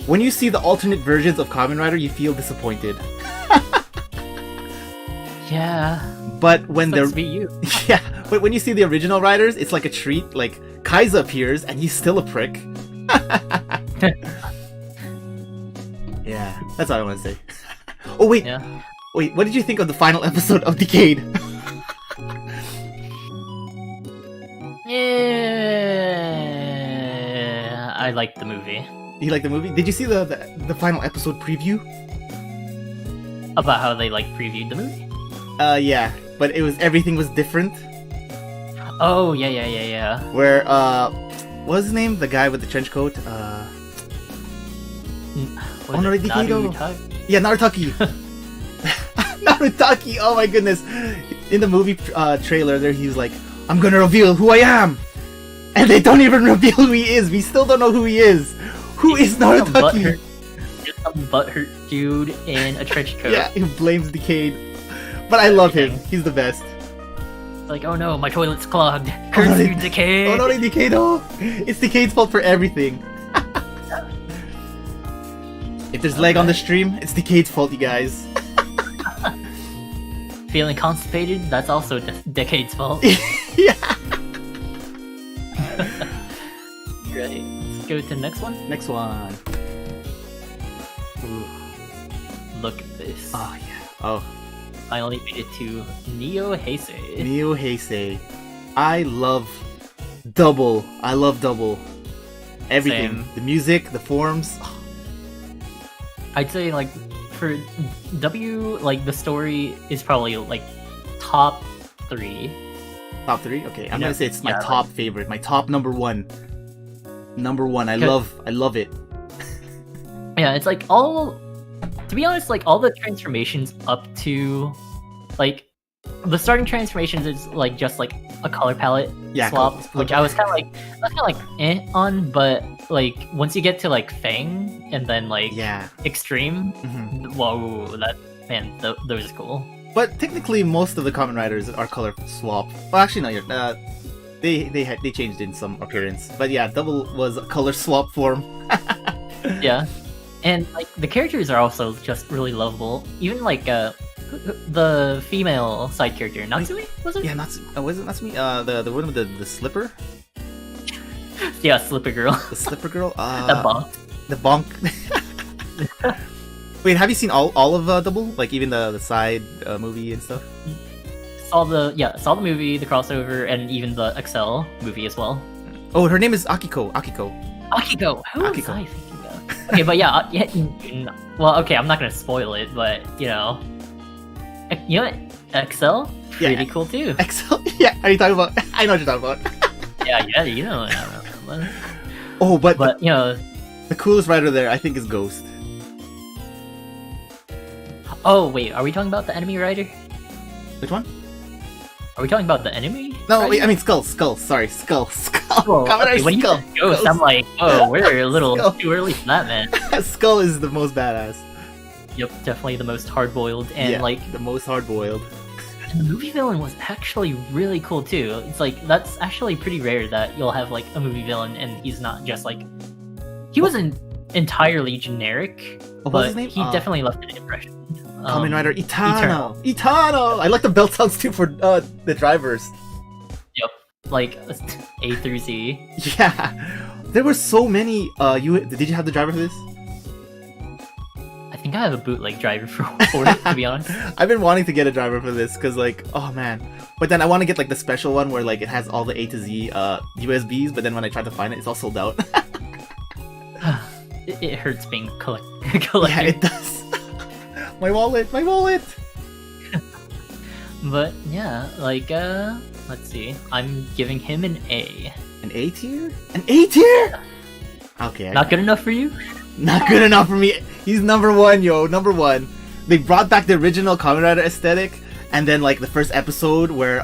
when you see the alternate versions of Kamen Rider, you feel disappointed. Yeah. But when Sucks they're to be you. yeah, but when you see the original riders, it's like a treat. Like Kaiza appears and he's still a prick. Yeah, that's all I want to say. Oh wait, Yeah. wait, what did you think of the final episode of Decade? Yeah. I like the movie. You like the movie? Did you see the final episode preview? About how they like previewed the movie. Yeah, but everything was different. Oh yeah. Where what was his name? The guy with the trench coat. Yeah, Narutaki. Narutaki. Oh my goodness! In the movie trailer, there he was like, "I'm gonna reveal who I am," and they don't even reveal who he is. We still don't know who he is. Who is Narutaki? Just some butthurt dude in a trench coat. Yeah, who blames Decade. But I love him. He's the best. Like, oh no, my toilet's clogged. Curse you, Decade. Oh no, Decade! Oh, it's Decade's fault for everything. If there's leg on the stream, it's Decade's fault, you guys. Feeling constipated? That's also Decade's fault. Yeah. Great. Let's go to the next one. Next one. Ooh. Look at this. Oh yeah. Oh. Finally made it to Neo Heisei. Neo Heisei. I love Double. I love Double. Everything. Same. The music, the forms. I'd say like for W, like the story is probably like top 3. Top 3? Okay, I'm Yeah, gonna say it's my yeah, top favorite. My top number 1. Number 1. I love it. Yeah, it's like all. To be honest, like all the transformations up to, like, the starting transformations is like just like a color palette swap, which I was kind of like eh on, but like once you get to like Fang and then like Extreme, whoa, that man, those are cool. But technically, most of the Kamen Riders are color swap. Well, actually, no, they changed in some appearance. But yeah, Double was a color swap form. Yeah, and like the characters are also just really lovable. Even like the female side character, Natsumi, was it? Yeah, Natsumi. Was it Natsumi? The one with the slipper. Yeah, Slipper Girl. The Slipper Girl. The bonk. The bonk. Wait, have you seen all of Double? Like even the side movie and stuff? Saw the movie, the crossover, and even the Excel movie as well. Oh, her name is Akiko. Akiko. Who was I thinking of? Okay, but well, okay, I'm not gonna spoil it, but you know what? Excel, pretty cool too. Excel, yeah. Are you talking about? I know what you're talking about. yeah, you know what I'm talking about. Oh, but you know, the coolest rider there, I think, is Ghost. Oh wait, are we talking about the enemy rider? Which one? Are we talking about the enemy? No, rider? wait, I mean Skull. Sorry, Skull. Oh, okay, when Skull. you said Ghost, I'm like, oh, we're a little too early for that, man. Skull is the most badass. Yep, definitely the most hard-boiled, and like the most hard-boiled. And the movie villain was actually really cool too. It's like that's actually pretty rare that you'll have like a movie villain and he's not just like he wasn't entirely generic, but he definitely left an impression. Kamen Rider Eternal. I like the belt sounds too for the drivers. Yep, like A through Z. Yeah, there were so many. Did you have the driver for this? I think I have a bootleg driver for it, to be honest. I've been wanting to get a driver for this because, like, oh man. But then I want to get like the special one where like it has all the A to Z USBs. But then when I tried to find it, it's all sold out. It hurts being collected. Yeah, it does. My wallet. But yeah, like let's see. I'm giving him an A. An A tier? An A tier? Okay. Not good enough for you? Not good enough for me. He's number 1, yo. Number 1. They brought back the original Kamen Rider aesthetic, and then like the first episode where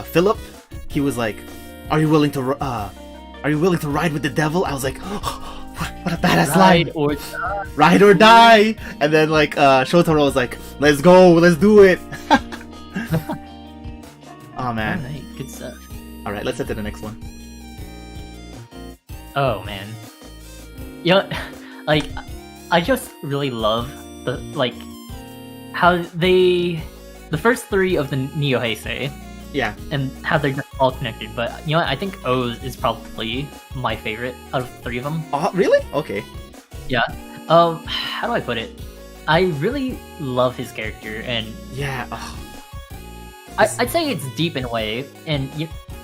Philip, he was like, "Are you willing to ride with the devil?" I was like, oh, what a badass line. Ride or die. And then like Shotaro was like, "Let's go, let's do it." Oh man. Alright, good stuff. All right, let's head to the next one. Oh man. Yeah, like I just really love the how the first 3 of the Neo Heisei. Yeah. And how they're just all connected. But you know what? I think O's is probably my favorite out of 3 of them. Oh, really? Okay. Yeah. How do I put it? I really love his character, and yeah. I'd say it's deep in a way, and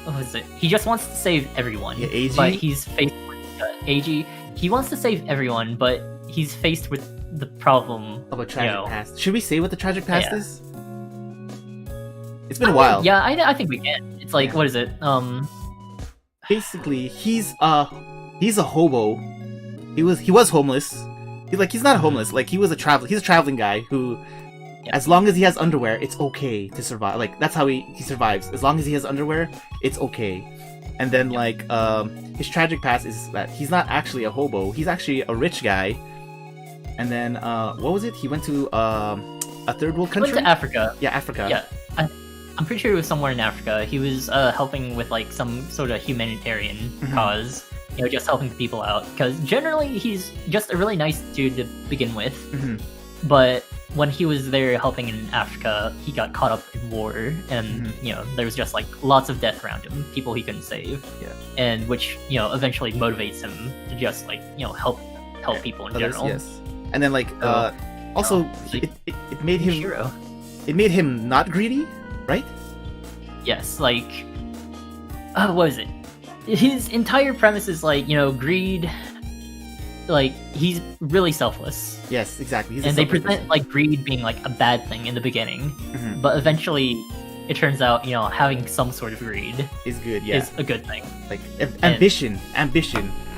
what is it? He just wants to save everyone. Yeah, AG? But he's faced with AG. He wants to save everyone, but he's faced with the problem of a tragic past. Should we say what the tragic past is? It's been a mean, while. Yeah, I think we can. It's like, what is it? Basically, he's a hobo. He was homeless. He's not homeless. Like he's a traveling guy who, as long as he has underwear, it's okay to survive. Like that's how he survives. As long as he has underwear, it's okay. And then like his tragic past is that he's not actually a hobo. He's actually a rich guy. And then what was it? He went to a third world country. He went to Africa. Yeah, Africa. Yeah. I'm pretty sure it was somewhere in Africa. He was helping with like some sort of humanitarian cause, just helping people out. Because generally, he's just a really nice dude to begin with. But when he was there helping in Africa, he got caught up in war, and there was just like lots of death around him, people he couldn't save, and which eventually motivates him to just like help people in general. Yes, and then like also it made him hero. It made him not greedy, right? Yes, like what is it? His entire premise is like greed. Like he's really selfless. Yes, exactly. And they present like greed being like a bad thing in the beginning, but eventually it turns out having some sort of greed is good. Yeah, is a good thing. Like ambition.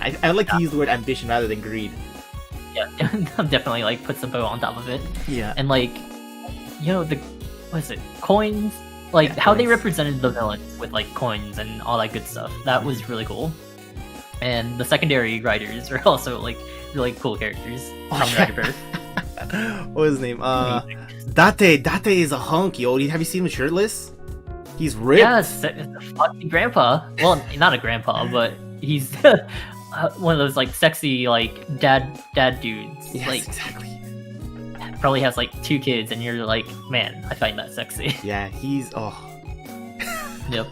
I like to use the word ambition rather than greed. Yeah, definitely like puts a bow on top of it. Yeah, and like the what is it? Coins. Like how they represented the villains with like coins and all that good stuff. That was really cool. And the secondary riders are also like really cool characters. Kamen Rider Birth. What was his name? Date is a hunk, yo. Have you seen him shirtless? He's ripped. Yeah, it's a fucking grandpa. Well, not a grandpa, but he's one of those like sexy like dad dudes. Yes, like, exactly. Probably has like 2 kids, and you're like, man, I find that sexy. Yeah, he's Yep.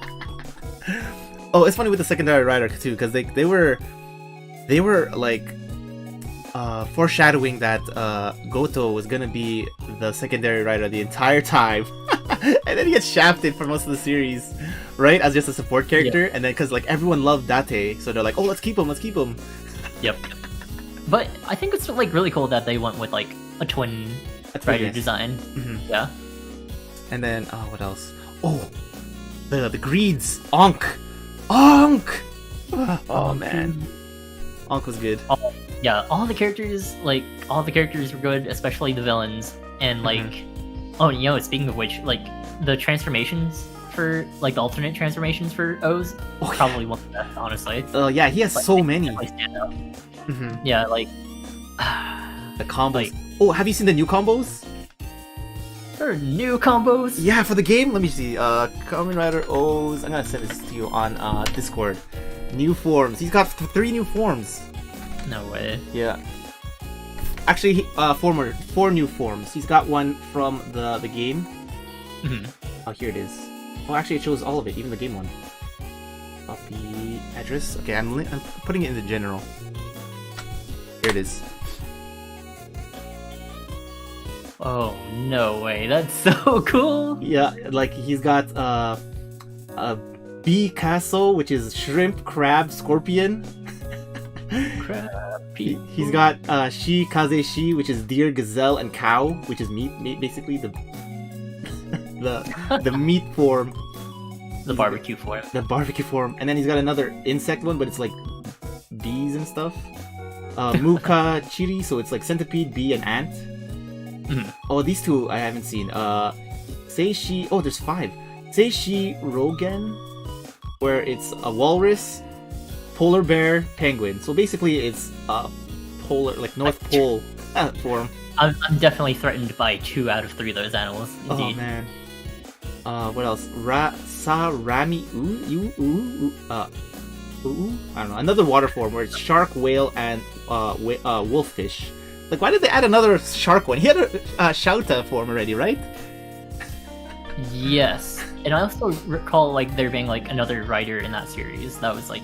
Oh, it's funny with the secondary rider too, because they were like foreshadowing that Goto was gonna be the secondary rider the entire time, and then he gets shafted for most of the series, right? As just a support character, and then because like everyone loved Date, so they're like, oh, let's keep him. Yep. But I think it's like really cool that they went with like a twin rider design. Yeah. And then what else? Oh, the greeds. Onk. Oh man, Onk was good. All the characters were good, especially the villains. And like, speaking of which, like the transformations for like the alternate transformations for O's, probably one of the best, honestly. Yeah, he has so many. Yeah, like the combos. Like, oh, have you seen the new combos? There are new combos? Yeah, for the game? Let me see. Kamen Rider O's. I'm gonna send this to you on Discord. New forms. He's got 3 new forms. No way. Yeah. Actually, 4 new forms. He's got one from the game. Oh, here it is. Oh, actually, it shows all of it, even the game one. Copy address. Okay, I'm putting it in the general. Here it is. Oh, no way. That's so cool. Yeah, like he's got a bee castle, which is shrimp, crab, scorpion. He's got shi kaze shi, which is deer, gazelle, and cow, which is meat, basically the meat form. The barbecue form. The barbecue form. And then he's got another insect one, but it's like bees and stuff. Muka chiri, so it's like centipede, bee, and ant. Oh, these 2 I haven't seen. Seishi. Oh, there's 5. Seishi Rogen, where it's a walrus, polar bear, penguin. So basically, it's polar, like North Pole form. I'm definitely threatened by 2 out of 3 of those animals. Indeed. Oh man. What else? Rami I don't know. Another water form where it's shark, whale, and wolffish. Like, why did they add another shark one? He had a Shouta form already, right? Yes. And I also recall, like, there being, like, another rider in that series that was, like,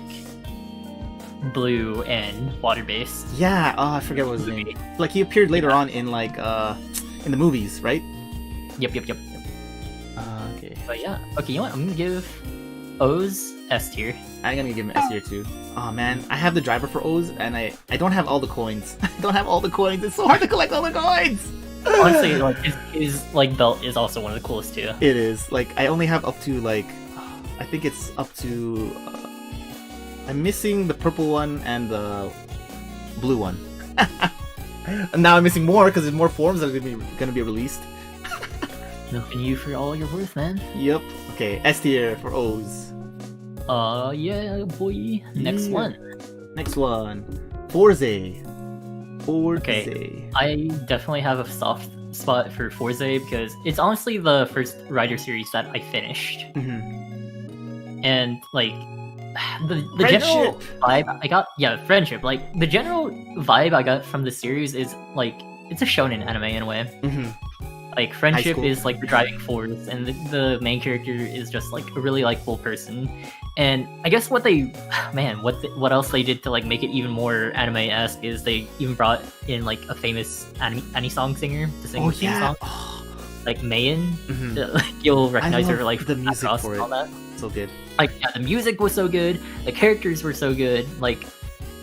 blue and water-based. Yeah, I forget what his name. Like, he appeared later on in, like, in the movies, right? Yep. Okay. But yeah. Okay, you know what? I'm gonna give O's S tier. I'm gonna give him S tier too. Oh man, I have the driver for O's, and I don't have all the coins. I don't have all the coins. It's so hard to collect all the coins. Honestly, like his like belt is also one of the coolest too. It is. Like I only have up to like, I think it's up to. I'm missing the purple one and the blue one. And now I'm missing more because there's more forms that are gonna be released. Milking you for all your worth, man. Yep. Okay, S tier for O's. Yeah, boy. Next one. Forze. Okay, I definitely have a soft spot for Forze because it's honestly the first Rider series that I finished. And like, the general vibe I got, friendship. Like the general vibe I got from the series is like it's a shonen anime in a way. Like friendship is like the driving force, and the main character is just like a really likable person. And I guess what else they did to like make it even more anime-esque is they even brought in like a famous anime song singer to sing the theme song. Like Mayan, you'll recognize her like the music for it. All that. So good. Like the music was so good, the characters were so good. Like,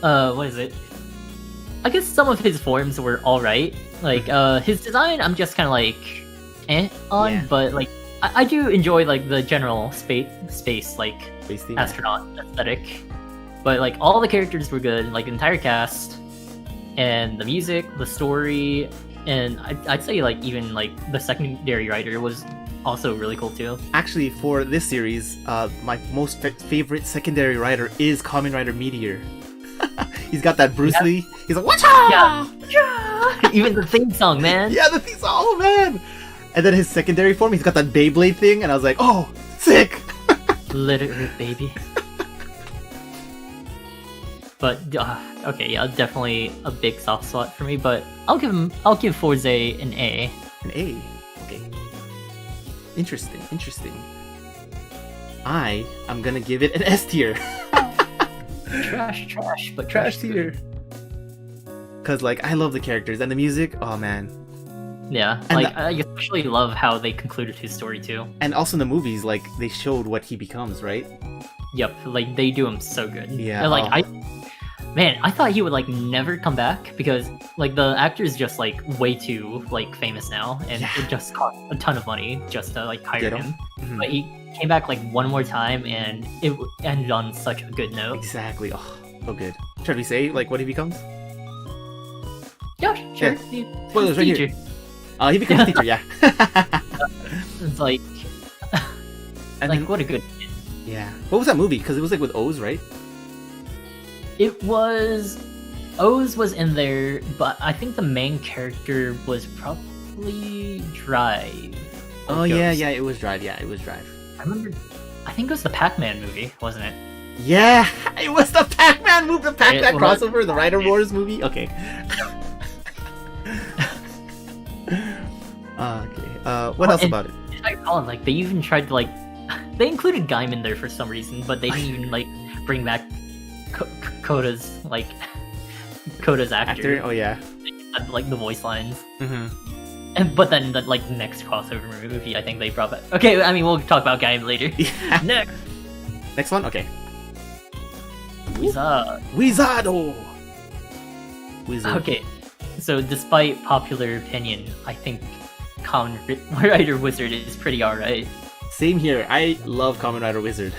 what is it? I guess some of his forms were all right. Like his design, I'm just kind of like, on. But like, I do enjoy like the general space like theme, astronaut aesthetic. But like all the characters were good, like the entire cast, and the music, the story, and I'd say like even like the secondary writer was also really cool too. Actually, for this series, my most favorite secondary writer is Kamen Rider Meteor. He's got that Bruce Lee. He's like, "Watcha!" Yeah. Even the theme song, man. Yeah, the theme song. Oh man! And then his secondary form, he's got that Beyblade thing, and I was like, "Oh, sick!" Let it rip, baby. But okay, yeah, definitely a big soft spot for me. But I'll give Forze an A. An A. Okay. Interesting. I'm gonna give it an S tier. trash, but trash tier. Cause like I love the characters and the music. Oh man. Yeah, and like I especially love how they concluded his story too. And also in the movies, like they showed what he becomes, right? Yep, like they do him so good. Yeah. And, like I thought he would like never come back because like the actor is just like way too like famous now, and it just cost a ton of money just to like hire him. But he came back like one more time, and it ended on such a good note. Exactly. Oh, so good. Should we say like what he becomes? Yeah, sure. Yeah. Spoilers right here. He becomes a teacher, yeah. It's like, what a good kid. Yeah. What was that movie? Because it was like with O's, right? It was... O's was in there, but I think the main character was probably Drive. Oh, yeah, it was Drive. Yeah, it was Drive. I remember... I think it was the Pac-Man movie, wasn't it? Yeah! It was the Pac-Man movie! The Pac-Man crossover, the Rider Wars movie? Okay. What else about it? I recall, like they even tried to like they included Gaiman there for some reason, but they didn't even like bring back Koda's actor. Oh yeah, like the voice lines. But then the like next crossover movie, I think they brought back. Okay, I mean we'll talk about Gaiman later. Yeah. Next one. Okay. Wizardo. Okay, so despite popular opinion, I think Kamen Rider Wizard is pretty alright. Same here. I love Kamen Rider Wizard.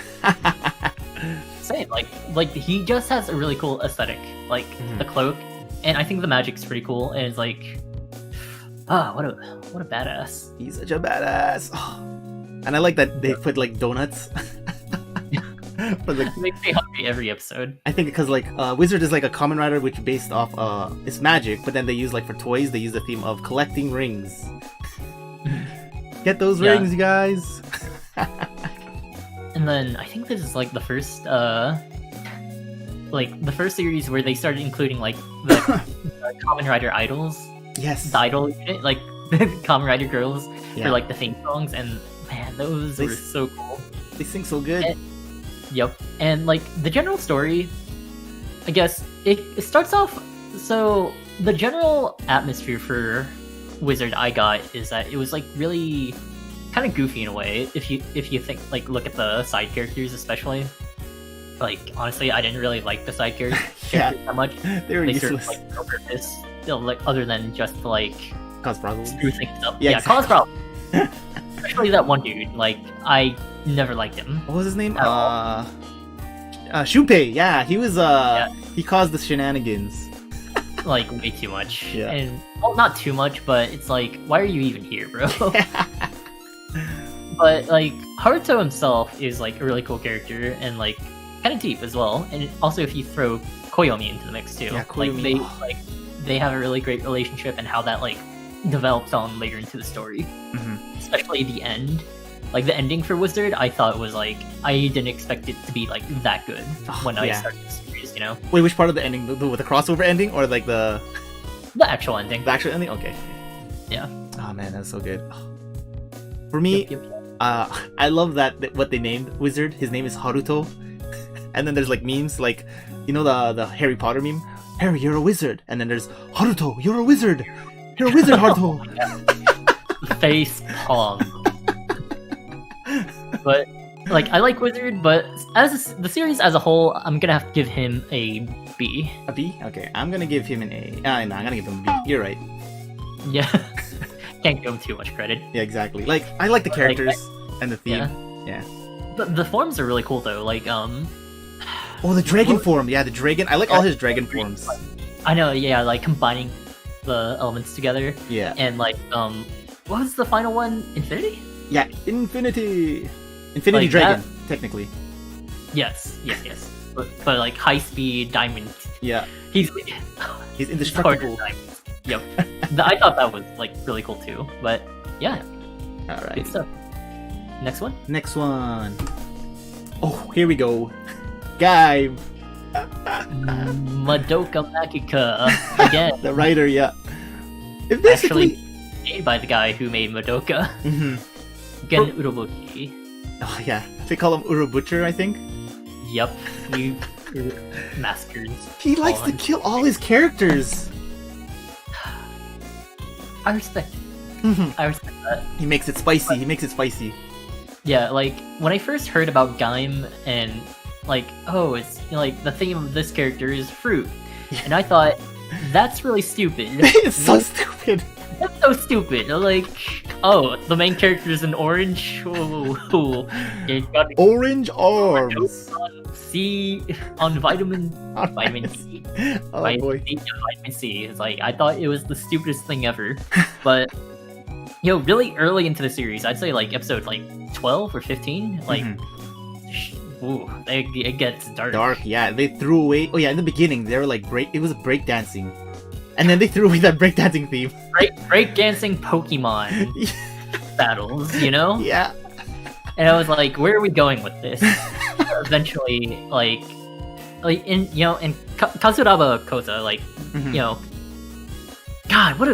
Same. Like he just has a really cool aesthetic. Like the cloak, and I think the magic's pretty cool. And it's like, what a badass. He's such a badass. Oh. And I like that they put like donuts. For the... It makes me hungry every episode. I think because like Wizard is like a Kamen Rider which based off it's magic, but then they use like for toys they use the theme of collecting rings. Get those rings, you guys. And then I think this is like the first series where they started including like the Kamen Rider idols. Yes. The idol unit, like the Kamen Rider girls for like the theme songs, and man, those were so cool. They sing so good. And like the general story, I guess it starts off. So the general atmosphere for Wizard I got is that it was like really kind of goofy in a way. If you think like look at the side characters especially. Like honestly, I didn't really like the side characters that much. They were useless. Served, like no purpose, like other than just to, like cause problems. Screw things up. Yeah, exactly. Cause problems. Especially that one dude. Like I never liked him. What was his name? Shunpei. Yeah, he was. He caused the shenanigans. Like way too much. Yeah. And well, not too much, but it's like, why are you even here, bro? But like Haruto himself is like a really cool character and like kind of deep as well. And also if you throw Koyomi into the mix too, Koyomi. They have a really great relationship, and how that like develops on later into the story, especially the end. like the ending for Wizard, I thought was like I didn't expect it to be like that good when I started the series. You know, Wait, which part of the ending? With the crossover ending or like the actual ending? The actual ending? Okay. Yeah. Oh man, that's so good. For me, Yep. I love that what they named Wizard. His name is Haruto. And then there's like memes like, you know, the Harry Potter meme? Harry, you're a wizard. And then there's Haruto, you're a wizard. You're a wizard, Haruto. Face palm. But like I like Wizard, but as the series as a whole, I'm gonna have to give him a B. A B? Okay, I'm gonna give him an A. No, I'm gonna give him a B. You're right. Yeah. Can't give him too much credit. Yeah, exactly. Like, I like the characters and the theme. Yeah. The forms are really cool though. Like Oh, the dragon form. Yeah, the dragon. I like all his dragon forms. I know. Yeah, like combining the elements together. Yeah. And like what was the final one? Infinity? Yeah, Infinity Like Dragon, technically. Yes. But like high speed diamond. Yeah. He's indestructible. Yep. I thought that was like really cool too. But yeah. Alright. Good stuff. Next one? Next one. Oh, here we go. Guy. Madoka Magica again. The writer, yeah. It Actually basically made by the guy who made Madoka. Gen Urobuchi. Oh yeah. They call him Uro Butcher, I think. Yep. You massacres. He likes to kill all his characters. I respect it. I respect that. He makes it spicy. Yeah, like when I first heard about Gaim and like, oh, it's like the theme of this character is fruit, and I thought that's really stupid. It's so stupid. That's so stupid. Like, oh, the main character is an orange. Ooh. You got Orange arms. C on vitamin C. Oh boy. Vitamin C. It's like I thought it was the stupidest thing ever, but really early into the series, I'd say like episode like 12 or 15, like. Ooh, it gets dark. Dark, yeah. They threw away. Oh yeah, in the beginning they were like it was breakdancing, and then they threw away that breakdancing theme. Breakdancing Pokemon battles, you know? Yeah. And I was like, where are we going with this? Eventually, like in Kazuraba Kota, like God, what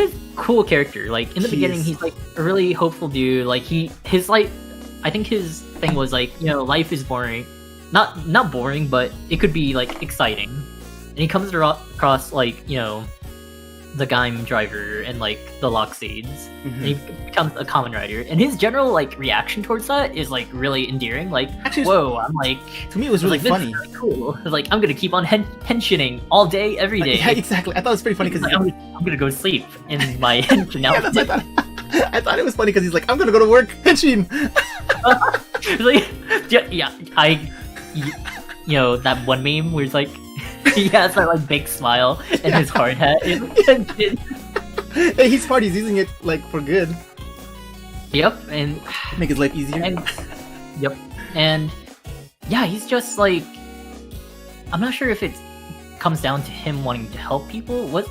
a cool character. Like in the beginning, he's like a really hopeful dude. Like his like. I think his thing was like, life is boring. Not boring, but it could be like exciting. And he comes across like, the Gaim driver and like the Lockseeds. And he becomes a Kamen Rider. And his general like reaction towards that is like really endearing. Like, actually, whoa, I'm like, to me it was really funny. Really cool. Like, I'm gonna keep on henshining all day, every day. Yeah, exactly. I thought it was pretty funny because like, I'm gonna go sleep in my henshin outfit. Yeah, that's what I thought it was funny because he's like, I'm gonna go to work, henshin. Like, that one meme where it's like he has that like big smile and his hard hat is henshin. Hey, he's smart. He's using it like for good. Yep, and make his life easier. And yeah, he's just like, I'm not sure if it comes down to him wanting to help people.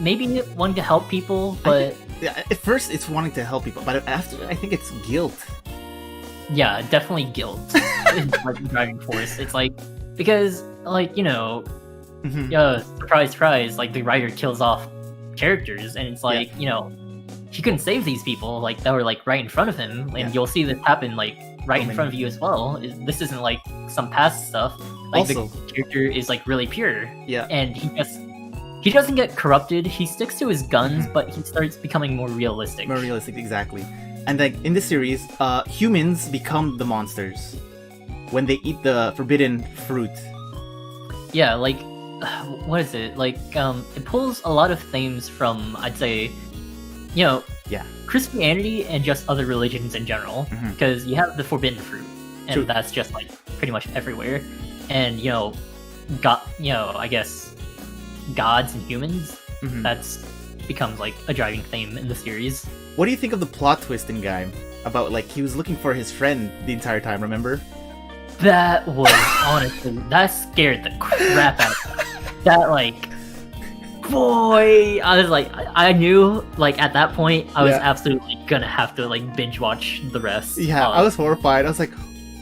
Maybe wanting to help people, but at first it's wanting to help people, but after I think it's guilt. Yeah, definitely guilt is like the driving force. It's like because like surprise, surprise, like the writer kills off characters, and it's like he couldn't save these people like that were like right in front of him, and you'll see this happen like right in front of you as well. This isn't like some past stuff. Like also, the character is like really pure. Yeah, and he doesn't get corrupted. He sticks to his guns, but he starts becoming more realistic. More realistic, exactly. And like in this series, humans become the monsters when they eat the forbidden fruit. Yeah, like what is it? Like it pulls a lot of themes from, I'd say, Christianity and just other religions in general. Because you have the forbidden fruit, and that's just like pretty much everywhere. And God, I guess gods and humans. That's becomes like a driving theme in the series. What do you think of the plot twist in Gaim? About like he was looking for his friend the entire time, remember? That was honestly, that scared the crap out of me. That like boy, I was like, I knew like at that point I was Yeah. absolutely gonna have to like binge watch the rest. Yeah, I was horrified. I was like,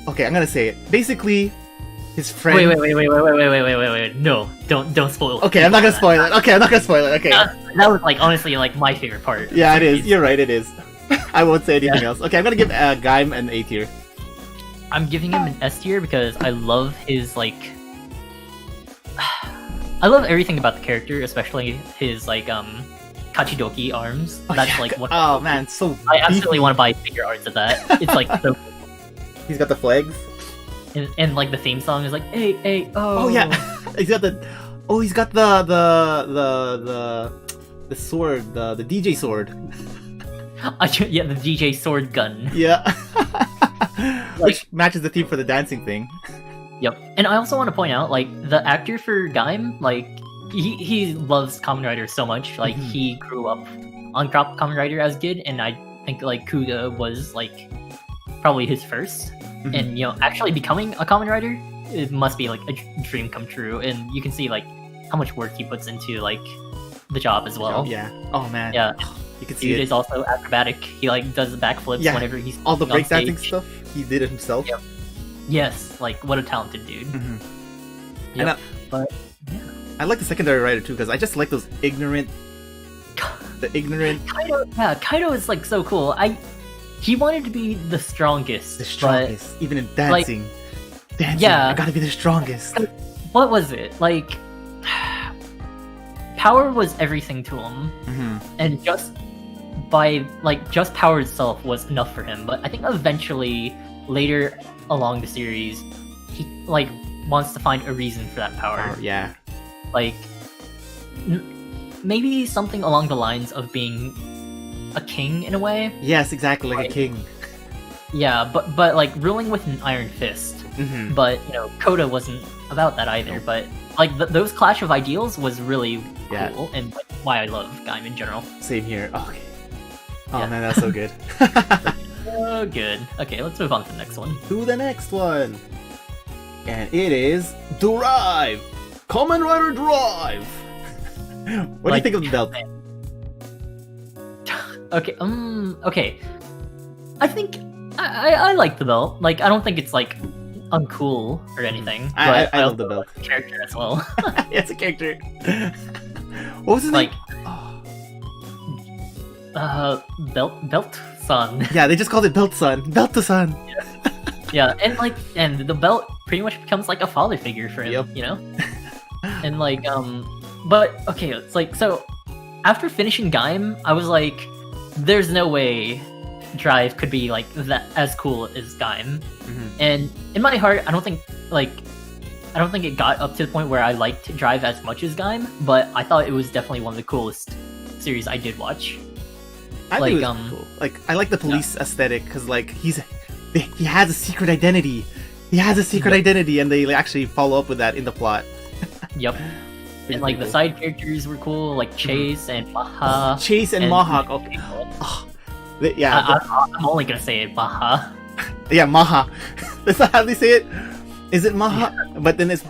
okay, I'm gonna say it. Basically, his friend. Wait. No, don't spoil it. Okay, I'm not gonna spoil it. Okay, I'm not gonna spoil it. Okay. That was like honestly like my favorite part. Yeah, it is. You're right. It is. I won't say anything else. Okay, I'm gonna give Gaim an A tier. I'm giving him an S tier because I love his like. I love everything about the character, especially his like kachidoki arms. That's like what. Oh man, so. I absolutely beefy. want to buy figure arts of that. It's like so. He's got the flags. And like the theme song is like hey oh. Oh yeah, he's got the. Oh, he's got the sword, the DJ sword. Yeah, the DJ sword gun. Yeah. Which matches the theme for the dancing thing. Yep. And I also want to point out, like, the actor for Gaim, like, he loves Kamen Rider so much. Like, he grew up on Kamen Rider as a kid, and I think, like, Kuda was, like, probably his first. And, you know, actually becoming a Kamen Rider, it must be, like, a dream come true. And you can see, like, how much work he puts into, like, the job as well. Yeah. Oh, man. Yeah. You can see Dude it. is also acrobatic. He, like, does the backflips whenever he's all the on stage. breakdancing stuff, he did it himself. Yep. Yes, like, what a talented dude. And But, yeah. I like the secondary writer too, because I just like those ignorant... Kaido is, like, so cool. He wanted to be the strongest. The strongest, even in dancing. Yeah. I gotta be the strongest. What was it? Like, power was everything to him. And just power itself was enough for him. But I think eventually, later along the series, he, like, wants to find a reason for that power. Yeah. Like, maybe something along the lines of being a king in a way. Yes, exactly, like a king. Yeah, but like ruling with an iron fist. But you know, Koda wasn't about that either. But like those clash of ideals was really cool, and like, why I love Gaim in general. Same here. Okay. Oh Yeah. man, that's so good. Oh, good. Okay, let's move on to the next one. To the next one, and it is Drive. Kamen Rider Drive. What do you think of the belt? Okay. I think I like the belt. Like, I don't think it's like uncool or anything. I But love the also belt. like the character as well. Yeah, it's a character. What was his Like, name? Belt Son. Yeah, they just called it Belt Son. Belt to Son. Yeah, and the belt pretty much becomes like a father figure for him, Yep. you know? And like, but okay, it's like, so after finishing Gaim, I was like, there's no way Drive could be like that as cool as Gaim. And in my heart, I don't think it got up to the point where I liked Drive as much as Gaim, but I thought it was definitely one of the coolest series I did watch. I think it was cool. Like, I like the police aesthetic because like he has a secret identity. He has a secret identity, and they actually follow up with that in the plot. Yep. And like the side characters were cool, like Chase and Maha. Chase and Maha. Okay. Yeah. I'm only gonna say it, Maha. Yeah, Maha. That's not how they say it. Is it Maha? Yeah. But then it's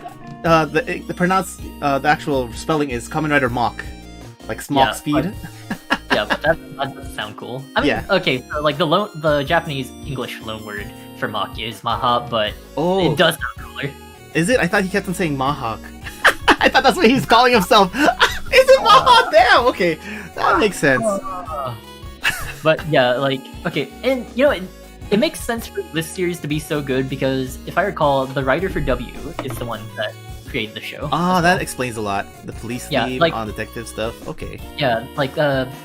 the actual spelling is Kamen Rider Mach, like Smok speed. Yeah, but that doesn't sound cool. I mean, okay, so like the Japanese English loan word for Mach is Maha, but it does sound cooler. Is it? I thought he kept on saying Mahawk. I thought that's what he's calling himself. Is it Mahawk? Damn. Okay, that makes sense. But yeah, like, okay, and you know, it makes sense for this series to be so good because if I recall, the writer for W is the one that created the show. Ah, that explains a lot. The police theme, like, on detective stuff. Okay. Yeah, like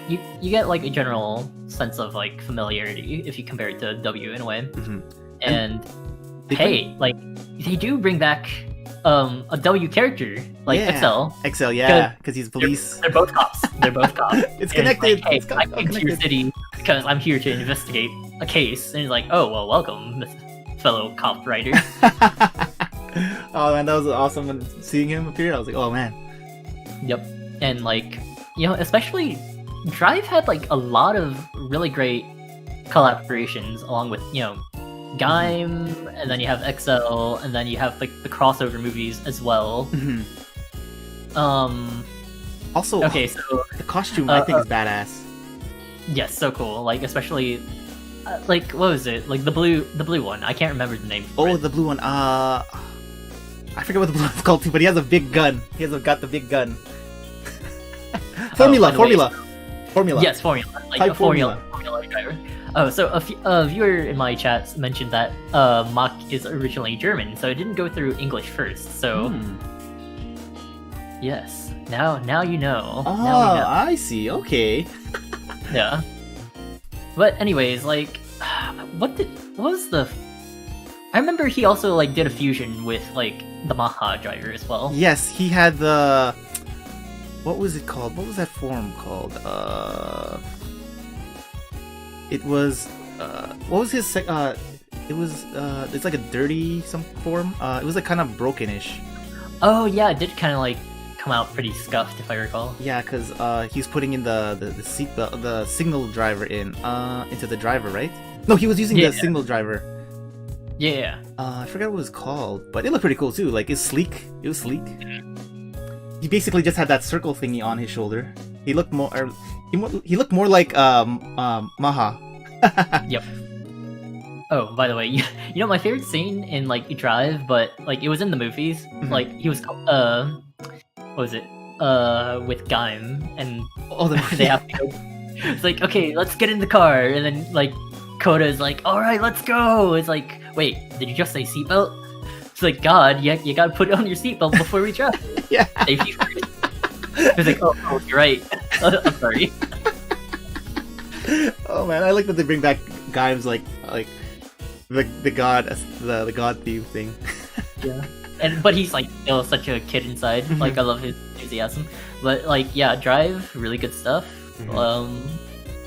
you get like a general sense of like familiarity if you compare it to W in a way. And hey, like they do bring back a W character like XL. XL, yeah, because he's police. They're both cops. They're both cops. It's connected. Like, hey, I came to your city because I'm here to investigate a case, and he's like, oh well, welcome, fellow cop writer. Oh man, that was awesome when seeing him appear. I was like, oh man. Yep, and like, you know, especially Drive had like a lot of really great collaborations along with, you know, Gaim, and then you have XL, and then you have like the crossover movies as well. Also, Okay, so the costume I think is badass. yes, so cool. Like especially, like what was it? Like the blue one. I can't remember the name. For Oh, it. the blue one. I forget what the blue one's called too, but he has a big gun. He has got the big gun. Formula. Yes, Formula. Like Type a Formula driver. Oh, so a viewer in my chat mentioned that Mach is originally German, so it didn't go through English first. So yes, now you know. Oh, now we know. I see. Okay. Yeah. But anyways, like, what was the? I remember he also like did a fusion with like the Maha driver as well. Yes, he had the. What was it called? What was that form called? It was. What was his? It was. It's like a dirty some form. It was like kind of brokenish. Oh yeah, it did kind of like come out pretty scuffed if I recall. Yeah, because he's putting in the signal driver into the driver, right? No, he was using the signal driver. Yeah. I forgot what it was called, but it looked pretty cool too. Like it's sleek. It was sleek. He basically just had that circle thingy on his shoulder. He looked more. He looked more like Maha. Yep. Oh, by the way, you know my favorite scene in like Drive, but like it was in the movies. Like he was what was it? With Gaim, and they have to go. It's like, okay, let's get in the car, and then like Koda is like, all right, let's go. It's like, wait, did you just say seatbelt? It's like, God, you gotta put on your seatbelt before we drive. Yeah. Safety first. It's like, oh, you're right. I'm sorry. Oh man, I like that they bring back Gaim's like the god thief thing. Yeah. But he's like still such a kid inside. Like I love his enthusiasm. But like yeah, Drive, really good stuff. I'm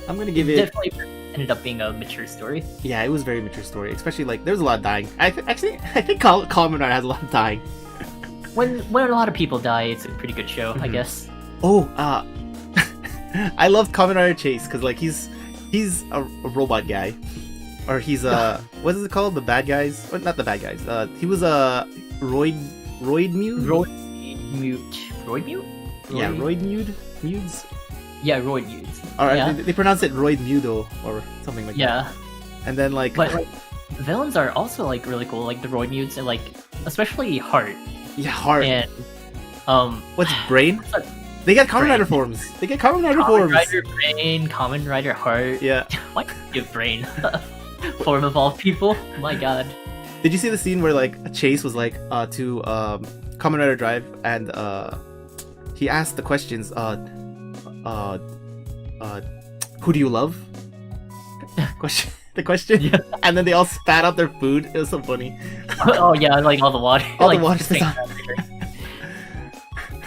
gonna give it. Definitely ended up being a mature story. Yeah, it was a very mature story. Especially like there's a lot of dying. I think Kamen Rider has a lot of dying. When a lot of people die, it's a pretty good show, I guess. Oh, I love Kamen Rider Chase because like he's a robot guy, or he's what is it called? The bad guys? Or not the bad guys. He was a Roid Mute? Roid Mute? Yeah, Roid Mutes? Yeah, Roid Mutes. Alright, yeah. they pronounce it Roid Mudo or something like that. Yeah. And then like... But like, villains are also like really cool, like the Roid Mutes, and like, especially Heart. Yeah, Heart. And, what's Brain? They get Kamen Rider forms! They get Kamen Rider forms! Kamen Rider Brain, Kamen Rider Heart. Yeah. Why not give Brain form of all people? My god. Did you see the scene where like Chase was like to Kamen Rider Drive and he asked the questions who do you love? The question Yeah. And then they all spat out their food. It was so funny. Oh yeah, like all the water. All like, the water.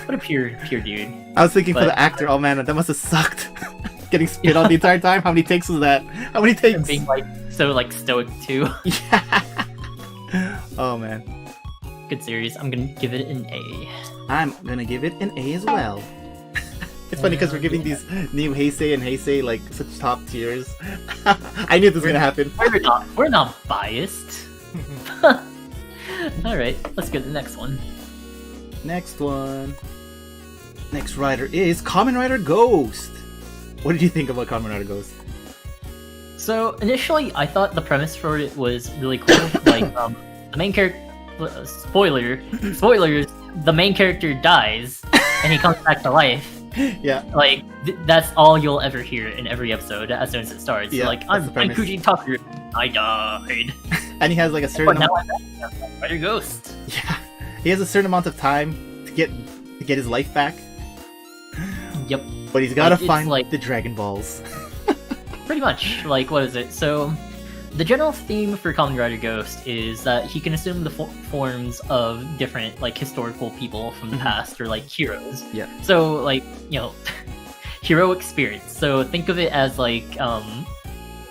What a pure dude. I was thinking for the actor, oh man, that must have sucked. Getting spit on the entire time. How many takes was that? How many takes? And being like so like stoic too. Yeah. Oh man. Good series. I'm gonna give it an A. I'm gonna give it an A as well. It's funny because we're giving these new Heisei and Heisei like such top tiers. I knew this was gonna happen. We're not biased. Alright, let's go to the next one. Next one. Next rider is Kamen Rider Ghost. What did you think about Kamen Rider Ghost? So initially, I thought the premise for it was really cool. Like, the main character. Spoilers. The main character dies, and he comes back to life. Yeah. Like that's all you'll ever hear in every episode as soon as it starts. Yeah, So, like I'm premise. Kuji Taku. I died. And he has like a certain But now I'm Rider Ghost. Yeah. He has a certain amount of time to get his life back. Yep. But he's gotta Like, it's find like- the Dragon Balls. Pretty much. Like, what is it? So, the general theme for Kamen Rider Ghost is that he can assume the forms of different, like, historical people from the past, or, like, heroes. Yeah. So, like, you know, heroic spirits. So, think of it as, like,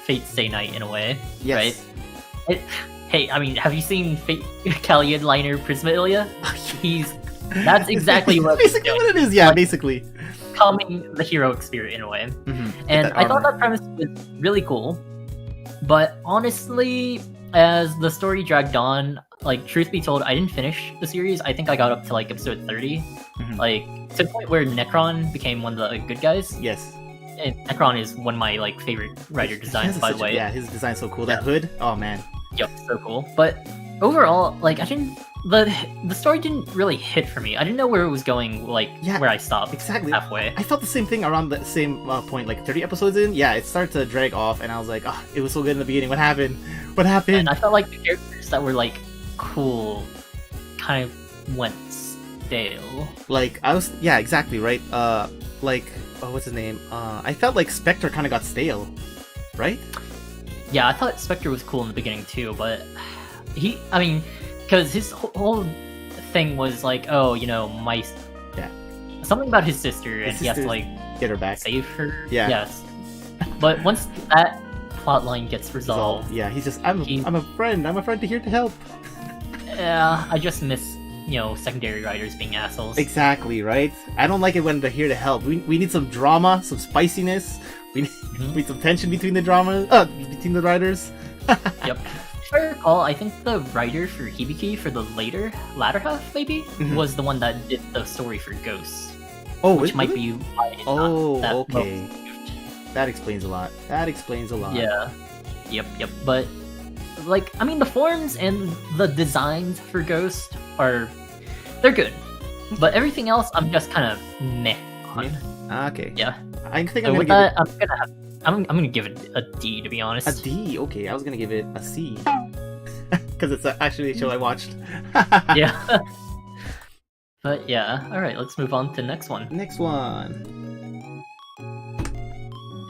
Fate's Stay Night, in a way. Yes. Right? Hey, I mean, have you seen Fate Callion Liner Prismalia? That's exactly what basically what it is, yeah, Like- basically. Calming the heroic spirit, in a way. Mhm. And Get that I thought armor. that premise was really cool, but honestly, as the story dragged on, like truth be told, I didn't finish the series. I think I got up to like episode 30, like to the point where Necron became one of the good guys. Yes. And Necron is one of my like favorite rider designs, by the way. Yeah, his design's so cool. That hood, oh man. Yep, so cool. But overall, like I didn't. The story didn't really hit for me. I didn't know where it was going, like where I stopped. Exactly. Halfway. I felt the same thing around the same point, like 30 episodes in. Yeah, it started to drag off, and I was like, oh, it was so good in the beginning. What happened? What happened? And I felt like the characters that were like cool kind of went stale. Like yeah, exactly right. Like what's his name? I felt like Spectre kind of got stale, right? Yeah, I thought Spectre was cool in the beginning too, but because his whole thing was like, oh, you know, something about his sister, and he has to like get her back, save her. Yeah. Yes. But once that plotline gets resolved, yeah, he's just I'm a friend. I'm a friend here to help. Yeah, I just miss secondary writers being assholes. Exactly right. I don't like it when they're here to help. We need some drama, some spiciness. We need some tension between the between the writers. Yep. If I recall, I think the writer for Hibiki for the latter half, maybe, was the one that did the story for Ghosts. Oh, which might be why it's not that okay. That explains a lot. Yeah. Yep. But, like, I mean, the forms and the designs for Ghost they're good. But everything else, I'm just kind of meh on. Okay. Yeah. I think so I'm with gonna that, I'm gonna give it a D, to be honest. A D? Okay, I was gonna give it a C. Because it's actually a show I watched. Yeah. But yeah, alright, let's move on to the next one. Next one.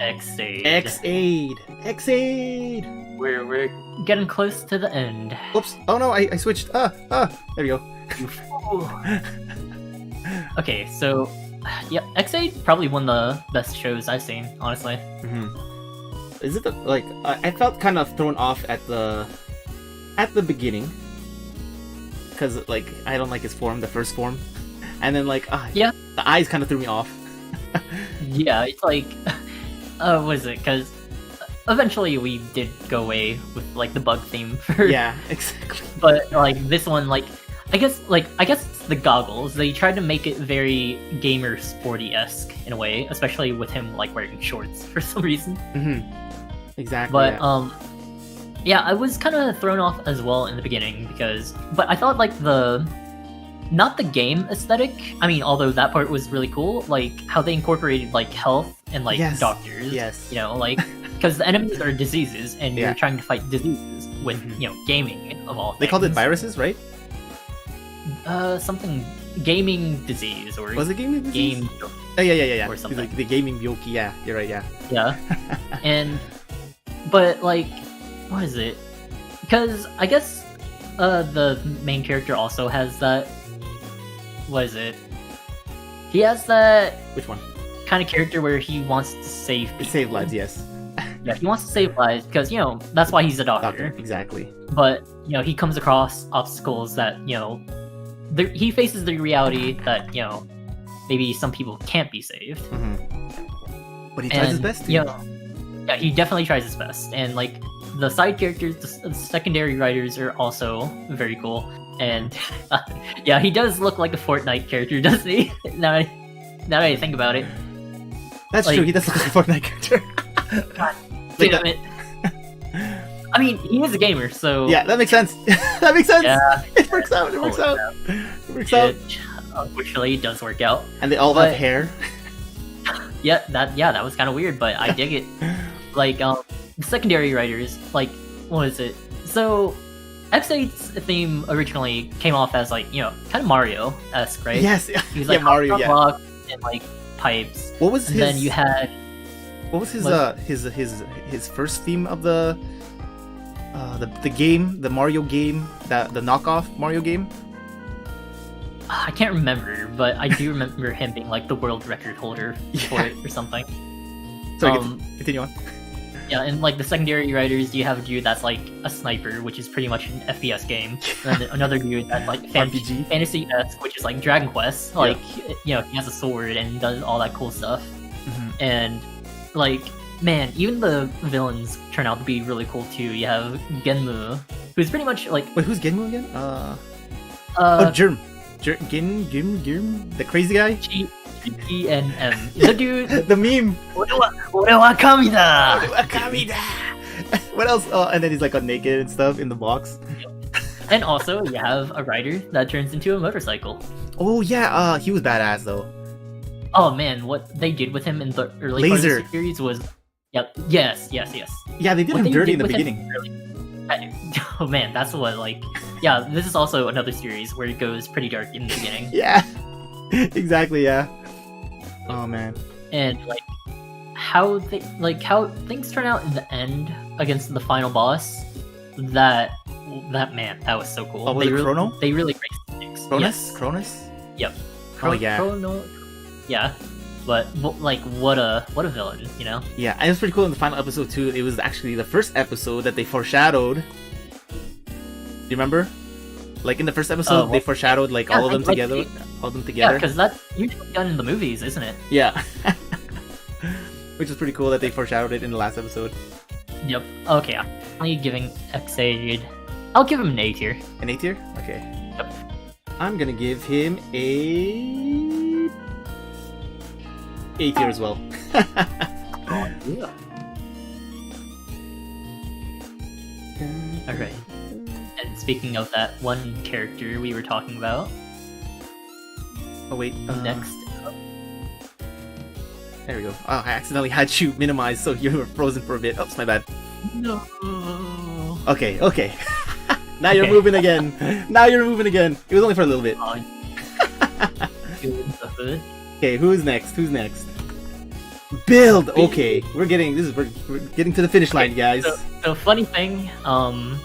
X-Aid. X-Aid! We're getting close to the end. Oops. Oh no, I switched. There we go. Okay, so yeah, X-Aid probably one of the best shows I've seen, honestly. Is it I felt kind of thrown off at the beginning because like I don't like his form, the first form, and then the eyes kind of threw me off. Yeah, it's like what is it? Because eventually we did go away with like the bug theme for yeah, exactly. But like this one, like I guess it's the goggles. They tried to make it very gamer sporty-esque in a way, especially with him like wearing shorts for some reason. Exactly. But yeah, I was kind of thrown off as well in the beginning but I thought like not the game aesthetic. I mean, although that part was really cool, like how they incorporated like health and like doctors. Yes. You know, like because the enemies are diseases, and you're trying to fight diseases with gaming of all things. They called it viruses, right? Something gaming disease or was it gaming disease? Game. Yeah. Or something. The gaming byoki. Yeah, you're right. Yeah. Yeah, but like, what is it? Because I guess the main character also has that. What is it? He has that. Which one? Kind of character where he wants to save people. Save lives, yes. Yeah, he wants to save lives because that's why he's a doctor. Exactly. But he comes across obstacles that he faces the reality that maybe some people can't be saved. But he tries his best. Yeah, he definitely tries his best, and like the side characters, the secondary writers are also very cool. And yeah, he does look like a Fortnite character, doesn't he? now that I think about it. That's true. He does look like a Fortnite character. God damn it. I mean, he is a gamer, so yeah, that makes sense. That makes sense. Yeah, it works out. It works out. Unfortunately, it does work out. And they all have hair. Yeah, that was kind of weird, but I dig it. Like, the secondary writers, like, what is it? So, X8's theme originally came off as like kind of Mario-esque, right? Yes, he was like Mario, blocks and like pipes. What was his? Then you had. What was his first theme of the game, the Mario game, the knockoff Mario game? I can't remember, but I do remember him being like the world record holder for it or something. Sorry, continue on. Yeah, and like the secondary writers, you have a dude that's like a sniper, which is pretty much an FPS game, and then another dude that's like fantasy-esque, which is like Dragon Quest. Like he has a sword and does all that cool stuff. And like man, even the villains turn out to be really cool too. You have Genmu, who's pretty much like Wait, who's Genmu again? Oh, Germ. Germ, the crazy guy. GNM. The dude. The meme. Orewa Kamida. What else? Oh, and then he's like all naked and stuff in the box. And also, you have a rider that turns into a motorcycle. Oh yeah, he was badass though. Oh man, what they did with him in the early Laser. part of the series was, yes. Yeah, they did What him they dirty in did the with him beginning. oh man, that's what like. Yeah, this is also another series where it goes pretty dark in the beginning. Yeah, exactly. Yeah. Oh man. And like how things turn out in the end against the final boss. That man, that was so cool. Oh, was it Kurono? They really raised things. Cronus? Yes. Cronus? Yep. Oh yeah. Kurono. Yeah. But like what a villain, you know? Yeah, and it was pretty cool in the final episode too. It was actually the first episode that they foreshadowed. Do you remember? Like in the first episode, they foreshadowed like all of them together. All of them together. Yeah, because that's usually done in the movies, isn't it? Yeah. Which is pretty cool that they foreshadowed it in the last episode. Yep. Okay, I'm only giving X-Aid. I'll give him an A tier. An A tier? Okay. Yep. I'm gonna give him a tier as well. Yeah. Alright. And speaking of that one character we were talking about, Oh wait. next. There we go. Oh, I accidentally had you minimize, so you were frozen for a bit. Oops, my bad. No. Okay. Now you're moving again. It was only for a little bit. Okay, who's next? Build. Okay, we're getting to the finish line, guys. So funny thing, an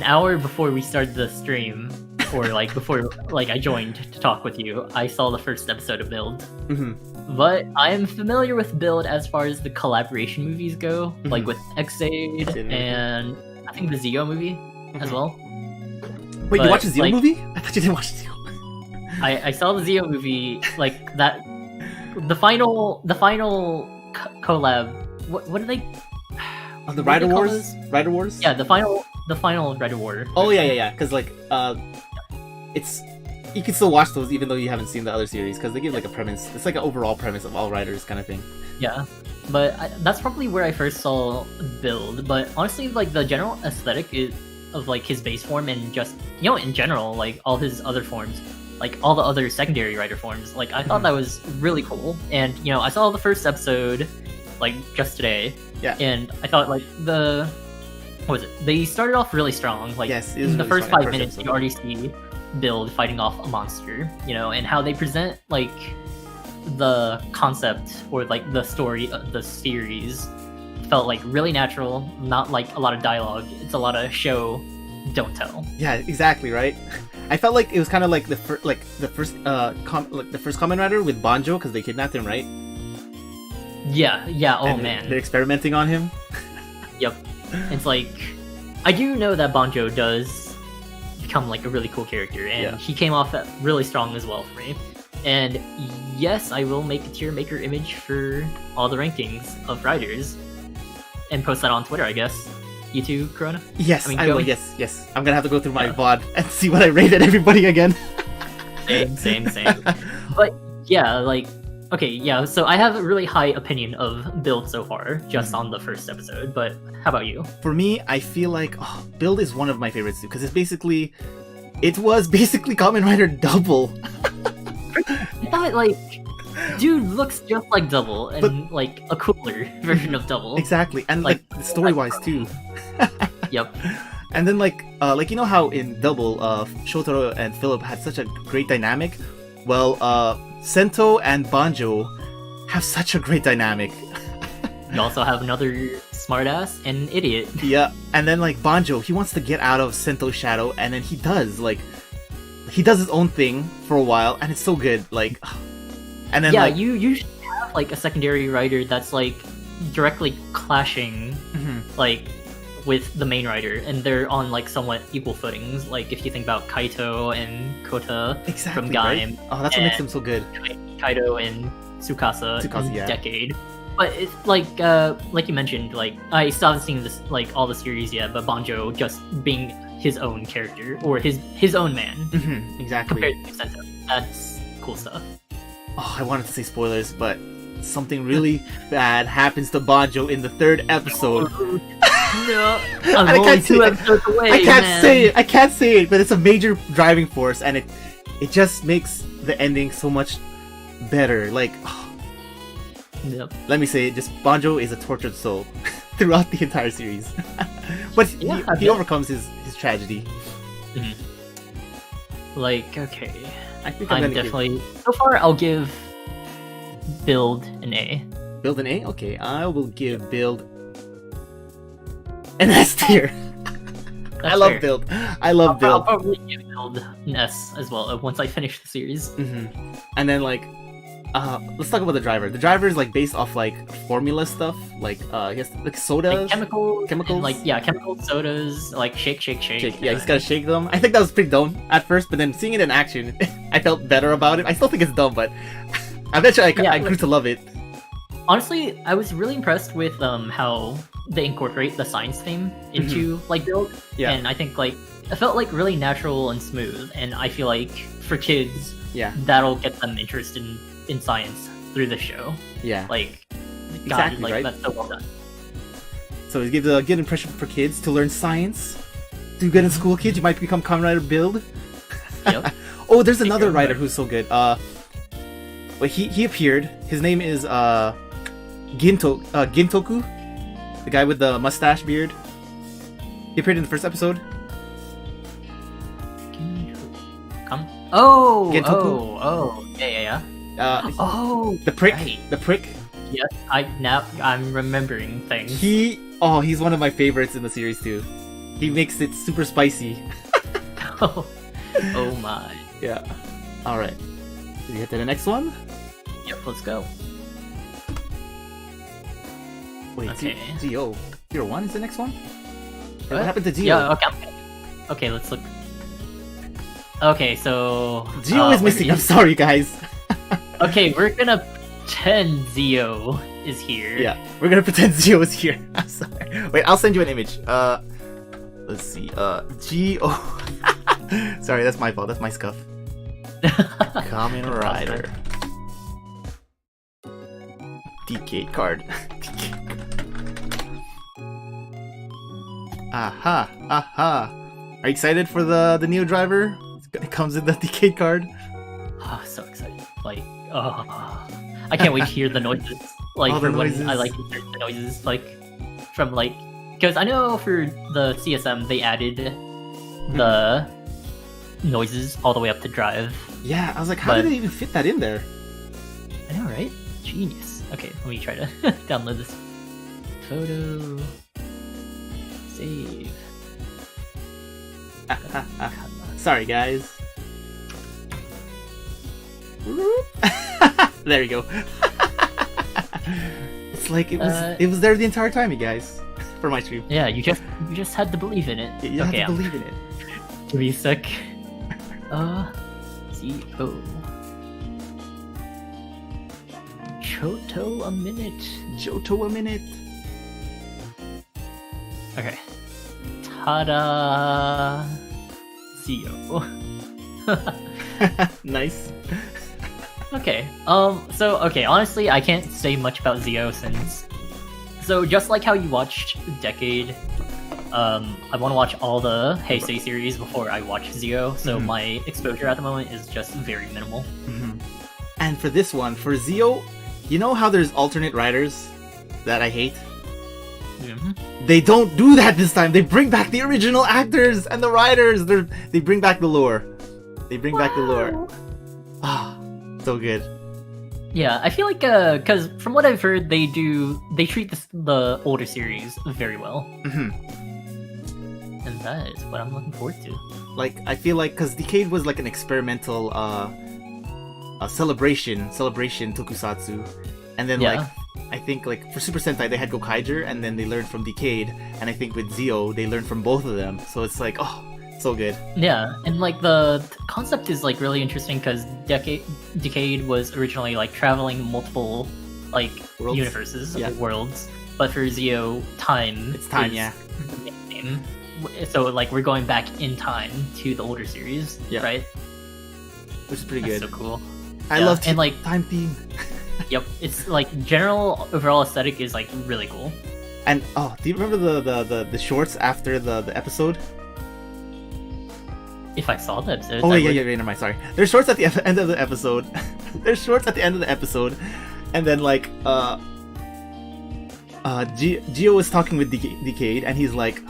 hour before we started the stream, or like before like I joined to talk with you, I saw the first episode of Build. Mm-hmm. But I am familiar with Build as far as the collaboration movies go, Mm-hmm. like with X-Aid and I think the Zio movie as well. Wait, you watched the Zio like, movie? I thought you didn't watch the Zio. I saw the Zio movie, like that. The final collab. What are they? The Rider Wars. Rider Wars. Yeah, the final Rider War. Oh yeah. Because like it's you can still watch those even though you haven't seen the other series because they give like a premise. It's like an overall premise of all Riders kind of thing. Yeah, but that's probably where I first saw Build. But honestly, like the general aesthetic of like his base form and just in general like all his other forms, like all the other secondary Rider forms, like I thought that was really cool. And I saw the first episode like just today. Yeah. And I thought like what was it? They started off really strong. Like yes, in the first 5 minutes, you already see Build fighting off a monster, and how they present like the concept or like the story of the series felt like really natural, not like a lot of dialogue. It's a lot of show, don't tell. Yeah, exactly, right? I felt like it was kind of like the first Kamen Rider with Banjo because they kidnapped him, right? Yeah. Oh and man, they're experimenting on him. Yep. It's like I do know that Banjo does become like a really cool character, and he came off really strong as well for me. And yes, I will make a tier maker image for all the rankings of Riders and post that on Twitter, I guess. You too, Kurono? Yes, I will. Yes. I'm gonna have to go through my VOD and see what I rated everybody again. Same. But yeah, like, okay, yeah, so I have a really high opinion of Build so far, just on the first episode, but how about you? For me, I feel like Build is one of my favorites too, because it was basically Kamen Rider Double. I thought, like, dude looks just like Double, and like a cooler version of Double. Exactly, and like story-wise too. Yep. And then like how in Double, Shotaro and Philip had such a great dynamic. Well, Sento and Banjo have such a great dynamic. You also have another smartass and an idiot. Yeah, and then like Banjo, he wants to get out of Sento's shadow, and then he does his own thing for a while, and it's so good. Like, and then you should have like a secondary writer that's like directly clashing, like with the main writer, and they're on like somewhat equal footings. Like if you think about Kaito and Kota from Gaim, right? Oh, that's what makes them so good. Kaito and Tsukasa in Decade. But it's like you mentioned, like I still haven't seen this like all the series yet, but Banjo just being his own character or his own man Exactly. compared to Sento. That's cool stuff. Oh, I wanted to say spoilers, but something really bad happens to Banjo in the 3rd episode. No, And I'm I only can't say 2 it. episodes away. I can't man. say it. I can't say it, but it's a major driving force, and it just makes the ending so much better. Like, Yep. let me say it, just Banjo is a tortured soul throughout the entire series. But Yeah, he overcomes his tragedy. Like, okay, I think I'm gonna definitely so far. I'll give Build an A. Build an A? Okay, I will give Build an S tier. I That's love fair. Build. I love I'll Build. probably give Build an S as well once I finish the series. And then like, let's talk about the driver. The driver is like based off like formula stuff, like he has like sodas, Like chemicals, chemicals? and, like chemicals, sodas, like shake. Yeah, he's gotta shake them. I think that was pretty dumb at first, but then seeing it in action, I felt better about it. I still think it's dumb, but I bet you I grew to love it. Honestly, I was really impressed with how they incorporate the science theme into like Build. Yeah. And I think like it felt like really natural and smooth, and I feel like for kids, Yeah, that'll get them interested in science through the show. yeah. Like, Exactly, like right? that's so well done. So it gives a good impression for kids to learn science. Do good in school, kids. You might become Kamen Rider Build. Yep. Oh, there's another Kamen writer Rider. who's so good. Wait, he appeared. His name is Gintoku, the guy with the mustache beard. He appeared in the 1st episode. Come. Oh, Gentoku? yeah. Uh, the prick, right. the prick. Yes, I'm remembering things. He's one of my favorites in the series too. He makes it super spicy. oh my. Yeah. All right. Did we get to the next one? Yep, let's go. Wait, Okay. Geo 1 is the next one? What What? happened to Geo? Yeah, okay, let's look. Okay, so Geo is missing. I'm sorry, guys. Okay, we're gonna pretend Zio is here. Yeah, we're gonna pretend Geo is here. I'm sorry. Wait, I'll send you an image. Let's see. Geo. Sorry, that's my fault. That's my scuff. Kamen Rider. DK card. Aha. Are you excited for the new driver? It comes with the DK card. Oh, so excited! Like, I can't wait to hear the noises. Like All the for when noises. I like insert the noises, like from like because I know for the CSM they added the noises all the way up to drive. Yeah, I was like, how But- did they even fit that in there? I know, right? Genius. Okay, let me try to download this photo. Save. Sorry, guys. There you go. It's like it was there the entire time, you guys, for my stream. Yeah, you just had to believe in it. You okay, have to believe in it. give me a sec. CO. Choto a minute. Johto a minute. Okay. Ta-da! CO. Nice. Okay. Honestly, I can't say much about Zio since. So just like how you watched Decade, I want to watch all the Heisei series before I watch Zio. So my exposure at the moment is just very minimal. And for this one, for Zio, you know how there's alternate writers that I hate? They don't do that this time. They bring back the original actors and the writers. They bring back the lore. They bring back the lore. Ah, so good. Yeah, I feel like because from what I've heard, they treat the older series very well, and that is what I'm looking forward to. Like, I feel like because Decade was like an experimental celebration tokusatsu, and then like I think like for Super Sentai they had Gokaiger, and then they learned from Decade, and I think with Zio they learned from both of them. So it's like, oh, so good. Yeah, and like the concept is like really interesting because Decade was originally like traveling multiple like Worlds? universes, Yeah. worlds. But for Zio, time. It's time, is yeah. the main name. So like we're going back in time to the older series, Yeah. right? Which is pretty That's good. so cool. I Yeah, love and like time theme. yep, it's like general overall aesthetic is like really cool. And oh, do you remember the shorts after the episode? If I saw the episodes, Oh I yeah, would- yeah, never mind. Sorry. There's shorts at the end of the episode. There's shorts at the end of the episode, and then like Gio was talking with Decade, and he's like,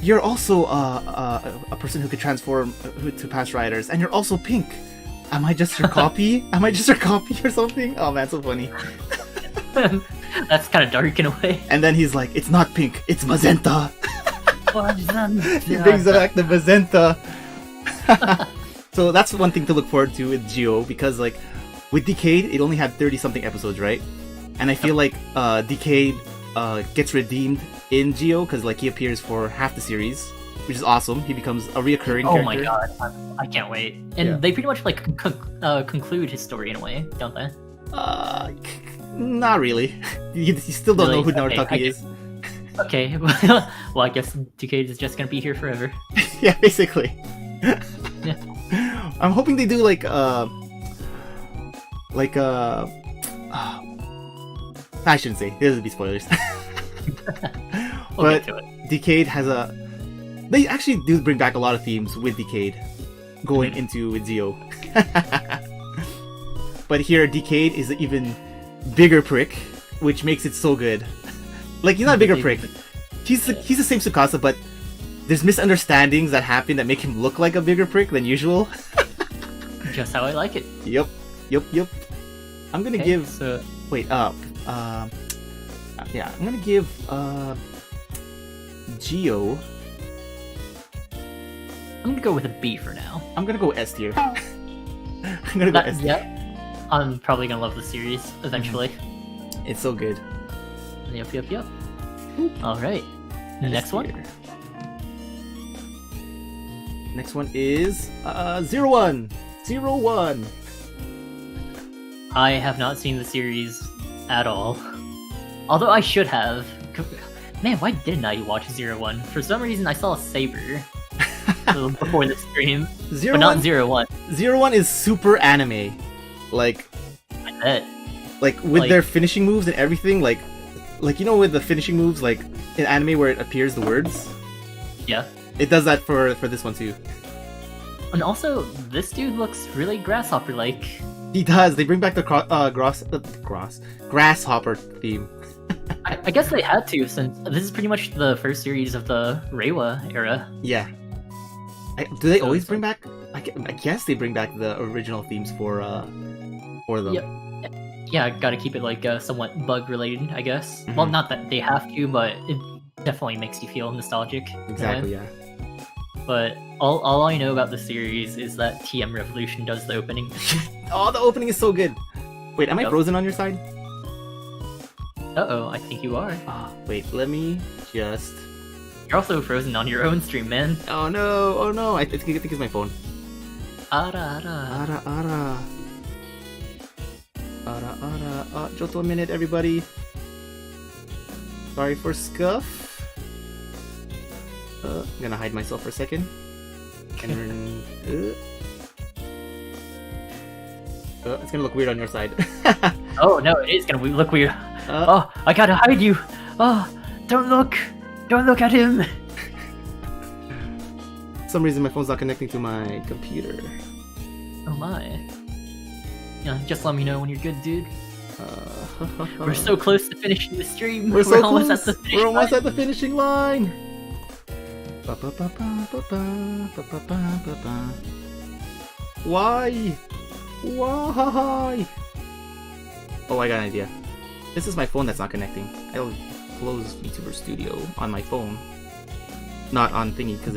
"You're also a person who could transform to past riders, and you're also pink. Am I just your copy? Am I just your copy or something?" Oh man, so funny. That's kind of dark in a way. And then he's like, "It's not pink, it's magenta." He He brings back the magenta. So that's one thing to look forward to with Geo, because like with Decade it only had 30 something episodes, right? And I feel like Decade gets redeemed in Geo because like he appears for half the series, which is awesome. He becomes a reoccurring Oh character. my god, I can't wait. And Yeah. they pretty much like conclude his story in a way, don't they? Not really. You still don't know Really? who Okay, Narutoki I is. Okay, well I guess Decade is just gonna be here forever. Yeah, basically. Yeah. I'm hoping they do like I shouldn't say. This would be spoilers. We'll But get to it. Decade has a. They actually do bring back a lot of themes with Decade going into with Zio. But here, Decade is an even bigger prick, which makes it so good. Like, he's not a bigger prick. He's the same Tsukasa, but there's misunderstandings that happen that make him look like a bigger prick than usual. Just how I like it. Yep. I'm gonna Okay, give. so Wait, yeah, I'm gonna give Geo. I'm gonna go with a B for now. I'm gonna go S tier. I'm gonna go S tier. Yeah, I'm probably gonna love the series eventually. It's so good. Yep. All right, next one. tier. Next one is 01. 01. I have not seen the series at all. Although I should have. Man, why didn't I watch 01? For some reason, I saw a Saber before the stream, but not 01. 01 is super anime. Like I bet. with Like- their finishing moves and everything, like you know, with the finishing moves, like in anime where it appears the words, Yeah. it does that for this one too. And also, this dude looks really grasshopper-like. He does. They bring back the grasshopper theme. I guess they had to, since this is pretty much the first series of the Reiwa era. Yeah. Do they So always it's bring back? I guess they bring back the original themes for them. Yep. Yeah, gotta keep it like somewhat bug-related, I guess. Mhm. Well, not that they have to, but it definitely makes you feel nostalgic. in a way. Exactly. Yeah. But all I know about the series is that TM Revolution does the opening. Oh, the opening is so good. Wait, am I Yep. frozen on your side? Uh-oh, I think you are. Ah, wait. Let me just. You're also frozen on your own stream, man. Oh no! Oh no! I think it's my phone. Ara. Ara. Just a minute, everybody. Sorry for scuff. I'm gonna hide myself for a second. And then, it's gonna look weird on your side. Oh no, it is gonna look weird. Uh, Oh, I gotta hide you. Oh, don't look at him. For some reason, my phone's not connecting to my computer. Oh my. Yeah, just let me know when you're good, dude. Uh, We're so close to finishing the stream. We're so almost close. at the finish We're almost line. at the finishing line. Why? Why? Oh, I got an idea. This is my phone that's not connecting. I'll close VTuber Studio on my phone. Not on thingy, because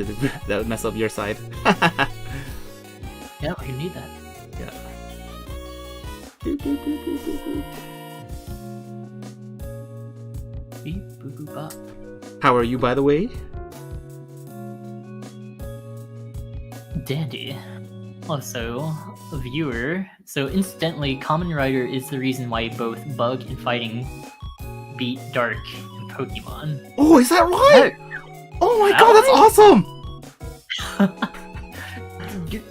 that would mess up your side. Yeah, we're gonna need that. Yeah. Beep, boop, boop, bop. How are you, by the way? Dandy. Also, a viewer. So incidentally, Kamen Rider is the reason why both Bug and Fighting beat Dark in Pokemon. Oh, is that right? Oh my That god, that's awesome!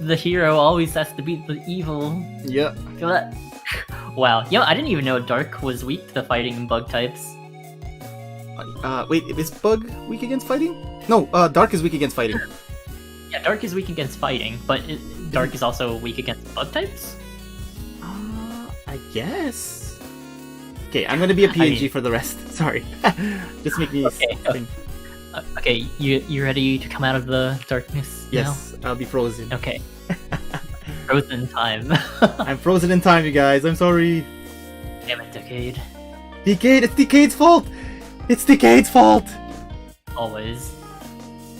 The hero always has to beat the evil. Yeah. Wow, I didn't even know Dark was weak to fighting and Bug types. Wait, is Bug weak against fighting? No, Dark is weak against fighting. Yeah, Dark is weak against fighting, but Dark is also weak against Bug types? I guess. Okay, I'm gonna be a PNG for the rest. Sorry. Just make me think. Okay, you ready to come out of the darkness Yes, now? I'll be frozen. Okay. Frozen time. I'm frozen in time, you guys. I'm sorry. Damn it, Decade. Decade, it's Decade's fault! It's Decade's fault! Always.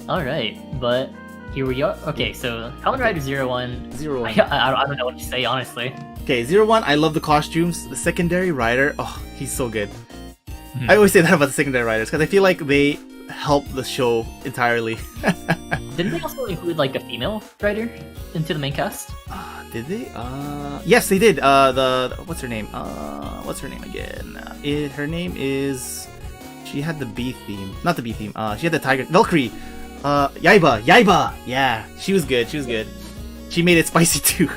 Alright, but here we are. Okay, so Kamen Rider 01. 01. I don't know what to say, honestly. Okay, 01, I love the costumes. The secondary rider, oh, he's so good. I always say that about the secondary riders, because I feel like they help the show entirely. Didn't they also include, like, a female rider into the main cast? Did they? Yes, they did. What's her name? What's her name again? Her name is... She had the B theme. Not the B theme. She had the tiger... Valkyrie! Yaiba! Yeah, she was good, She made it spicy too.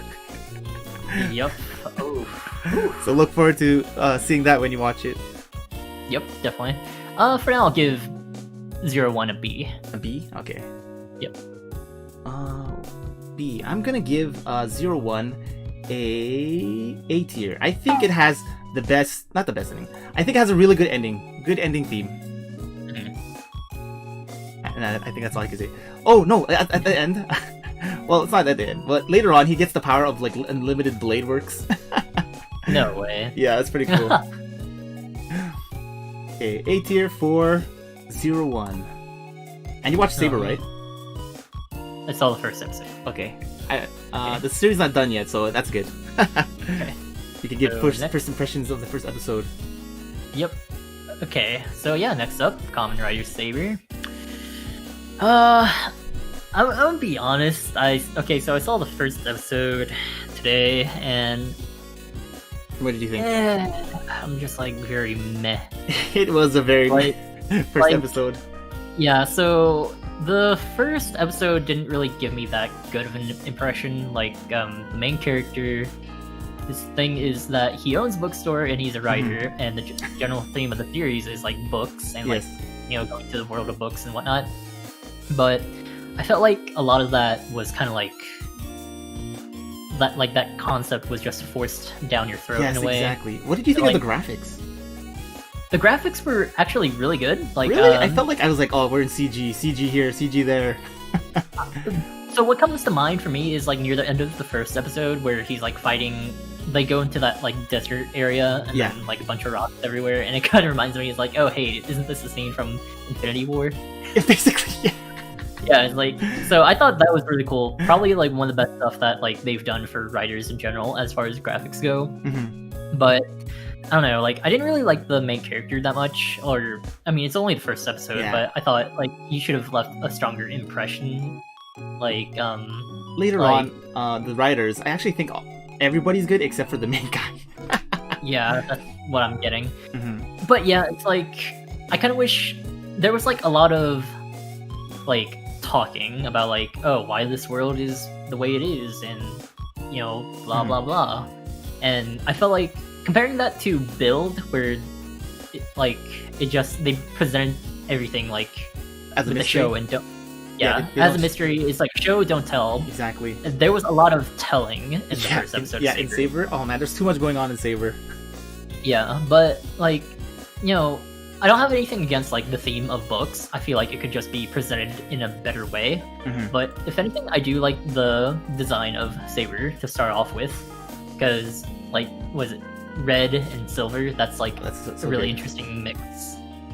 Yep. Oh. So look forward to seeing that when you watch it. Yep, definitely. For now, I'll give 01 a B. A B? Okay. Yep. B. I'm gonna give 01 a tier. I think it has the best, not the best ending. I think it has a really good ending. Good ending theme. And I think that's all I can say. Oh no, at the end. Well, it's not at the end, but later on he gets the power of like unlimited blade works. No way. Yeah, that's pretty cool. Okay, A tier for 01. And you watched Saber, right? I saw the first episode. Okay. The series not done yet, so that's good. Okay. You can give So first impressions of the first episode. Yep. Okay, so yeah, next up, Kamen Rider Saber. I'm gonna be honest. So I saw the first episode today, and What did you think? I'm just like very meh. It was a very Like- first episode. Yeah, so the first episode didn't really give me that good of an impression. Like, the main character, his thing is that he owns a bookstore and he's a writer, and the general theme of the series is like books and like, going to the world of books and whatnot. But I felt like a lot of that was kind of like that concept was just forced down your throat in a way. Exactly. What did you think of the graphics? The graphics were actually really good. Like, really? I felt like I was like, oh, we're in CG here, CG there. So what comes to mind for me is like near the end of the first episode where he's like fighting. They go into that like desert area and then like a bunch of rocks everywhere, and it kind of reminds me, it's like, oh hey, isn't this the scene from Infinity War? Basically, yeah. Yeah, it's like, so I thought that was really cool. Probably like one of the best stuff that like they've done for writers in general as far as graphics go. But I don't know, like I didn't really like the main character that much, or I mean it's only the first episode, but I thought like he should have left a stronger impression. Like later on, the writers, I actually think everybody's good except for the main guy. Yeah, that's what I'm getting. But yeah, it's like I kind of wish there was like a lot of like talking about like, oh, why this world is the way it is, and blah blah blah. And I felt like comparing that to Build, where they presented everything like as a mystery. The show and as a mystery. It's like show don't tell. Exactly. There was a lot of telling in the first episode. In Saber. Oh man, there's too much going on in Saber. Yeah, but like I don't have anything against like the theme of books. I feel like it could just be presented in a better way. But if anything, I do like the design of Saber to start off with, because like was it red and silver? That's like a really interesting mix.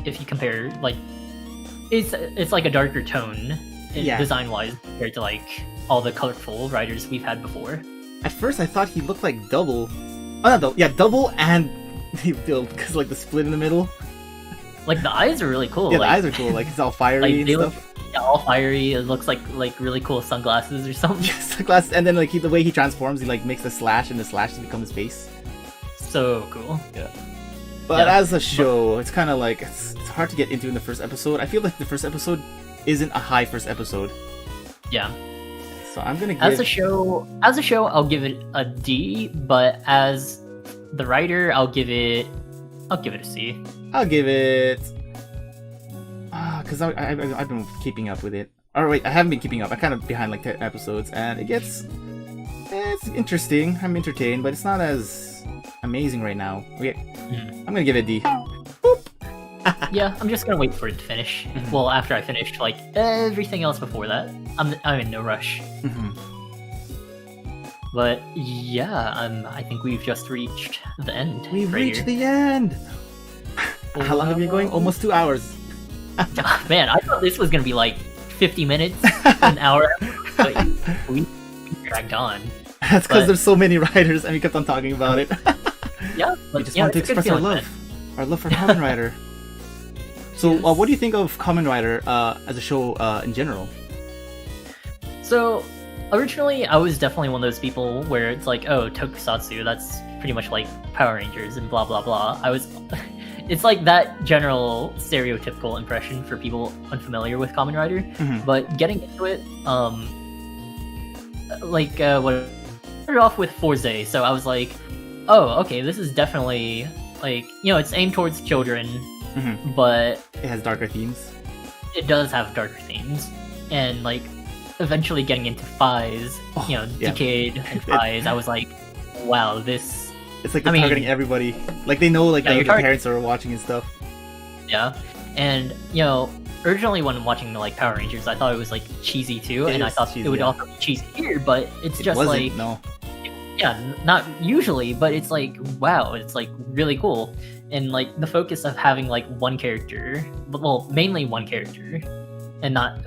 If you compare like it's like a darker tone design wise compared to like all the colorful riders we've had before. At first, I thought he looked like Double. Oh no, Double and Build, because like the split in the middle. Like the eyes are really cool. Yeah, like, the eyes are cool. Like it's all fiery and stuff. Yeah, all fiery. It looks like really cool sunglasses or something. Yes, sunglasses, and then like the way he transforms, he like makes a slash, and the slash becomes his face. So cool. Yeah. But as a show, it's kind of like it's hard to get into in the first episode. I feel like the first episode isn't a high first episode. Yeah. So I'm gonna give as a show, I'll give it a D. But as the writer, I'll give it a C. I'll give it. Because I've been keeping up with it. Or wait, I haven't been keeping up. I'm kind of behind like 10 episodes, and it's interesting. I'm entertained, but it's not as amazing right now. Okay, I'm gonna give it a D. Boop. Yeah, I'm just gonna wait for it to finish. Well, after I finish like everything else before that, I'm in no rush. But yeah, I think we've just reached the end. We've reached the end. How long have you been going? Almost 2 hours. Man, I thought this was gonna be like 50 minutes, an hour, but we dragged on. That's because there's so many writers and we kept on talking about it. Yeah, we just want to express our love for Kamen Rider. So, what do you think of Kamen Rider as a show in general? So, originally, I was definitely one of those people where it's like, oh, tokusatsu, that's pretty much like Power Rangers and blah blah blah. It's like that general stereotypical impression for people unfamiliar with Kamen Rider. But getting into it, what started off with Forze, so I was like, oh, okay, this is definitely like, it's aimed towards children, but it has darker themes. It does have darker themes, and like eventually getting into Fies, Decade and Fies, I was like, wow, this. It's like they're targeting everybody. Like they know like their parents are watching and stuff. Yeah, and originally when watching like Power Rangers, I thought it was like cheesy too, and I thought cheesy, it would also be cheesy here, but it's just like not usually, but it's like wow, it's like really cool, and like the focus of having like one character, well, mainly one character, and not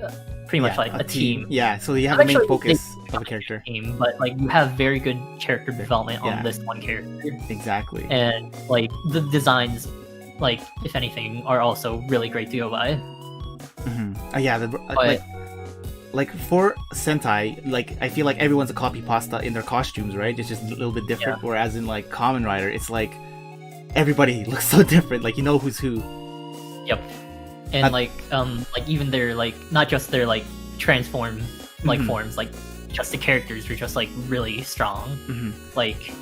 pretty much like a team. Yeah, so you have a main focus of a character. Team, but like you have very good character development on this one character. Exactly. And like the designs, like if anything, are also really great to go by. Like for Sentai, like I feel like everyone's a copy pasta in their costumes, right? It's just a little bit different. Whereas in like Kamen Rider, it's like everybody looks so different. Like you know who's who. Yep. And like even their like not just their like transform like forms, like just the characters are just like really strong. Like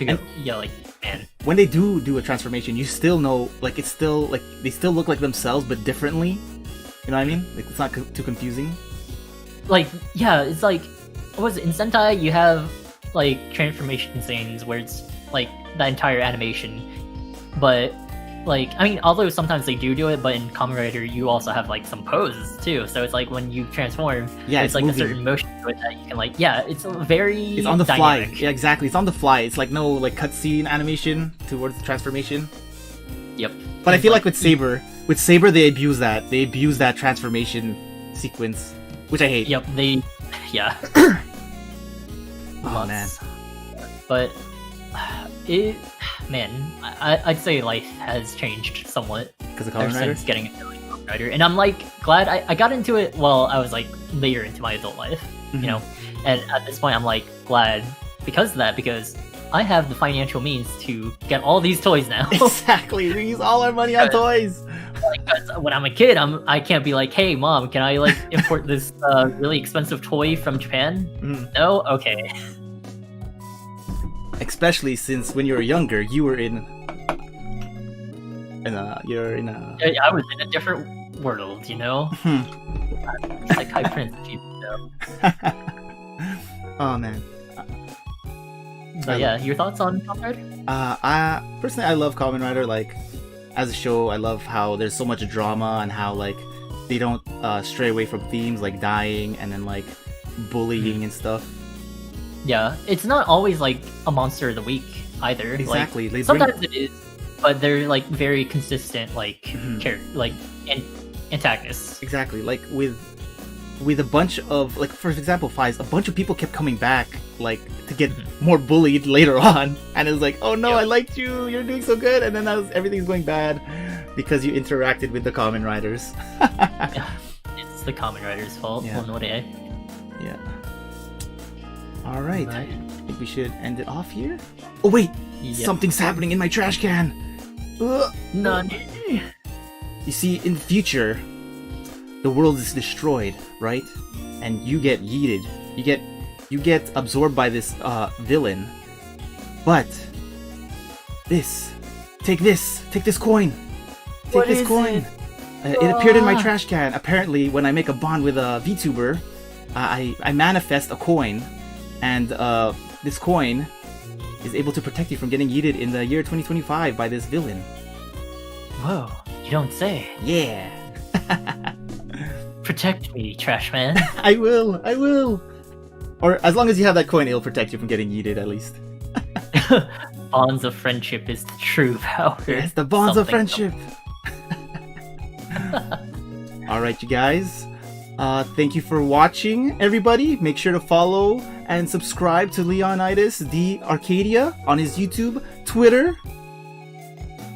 man. When they do a transformation, you still know like it's still like they still look like themselves but differently. You know what I mean? Like it's not too confusing. Like it's like what was it in Sentai? You have like transformation scenes where it's like the entire animation, but like I mean, although sometimes they do it, but in Kamen Rider you also have like some poses too. So it's like when you transform, it's like moving. A certain motion to it that you can like it's on the dynamic. fly. Yeah, exactly. It's on the fly. It's like no like cutscene animation towards the transformation. Yep. But I feel like with Saber they abuse that. They abuse that transformation sequence, which I hate. Yep. Oh man. But I'd say life has changed somewhat because of Kamen Rider. Since getting into like, Kamen Rider, and I'm like glad I got into it while I was like later into my adult life, and at this point I'm like glad because of that, because I have the financial means to get all these toys now. Exactly, we use all our money on toys. Because when I'm a kid, I can't be like, hey mom, can I like import this really expensive toy from Japan? No, okay. Especially since when you were younger, you were I was in a different world, It's like High Prince, Oh man. So your thoughts on Kamen Rider? Personally, I love Kamen Rider. Like, as a show, I love how there's so much drama and how like they don't stray away from themes like dying and then like bullying and stuff. Yeah, it's not always like a monster of the week either. Exactly. Like, sometimes it is, but they're like very consistent, like antagonists. Exactly. Like with a bunch of like, for example, Fies, a bunch of people kept coming back like to get more bullied later on, and it was like, oh no, I liked you, you're doing so good, and then everything's going bad because you interacted with the Kamen Riders. it's the Kamen Rider's fault. Yeah. Honore. Yeah. All right. Right. I think we should end it off here. Oh wait, Yep. something's happening in my trash can. Ugh. Nani? You see, in the future, the world is destroyed, right? And you get yeeted. You get absorbed by this villain. But take this coin. Take What this is coin. it? It appeared in my trash can. Apparently, when I make a bond with a VTuber, I manifest a coin, and this coin is able to protect you from getting yeeted in the year 2025 by this villain. Whoa, you don't say. Yeah. Protect me, trash man. I will. Or as long as you have that coin, it'll protect you from getting yeeted at least. Bonds of friendship is the true power. Yes, the bonds of Something friendship. Alright, you guys. Thank you for watching, everybody. Make sure to follow and subscribe to Leonidas the Arcadia on his YouTube, Twitter.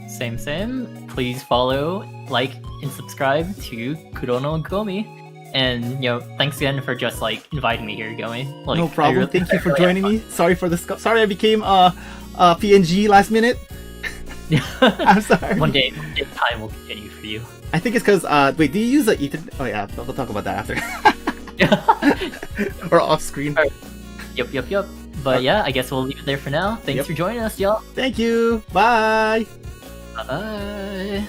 Same. Please follow, like, and subscribe to Kurono Gomi. And, you know, thanks again for just, like, inviting me here, Gomi. Like, No problem. Thank you for I joining me. Sorry for the sorry I became PNG last minute. I'm sorry. One day time will continue for you. I think it's because wait, do you use the Ethernet? Oh yeah, we'll talk about that after. Or off screen. Yep. But yeah, I guess we'll leave it there for now. Thanks Yep. for joining us, y'all. Thank you. Bye. Bye.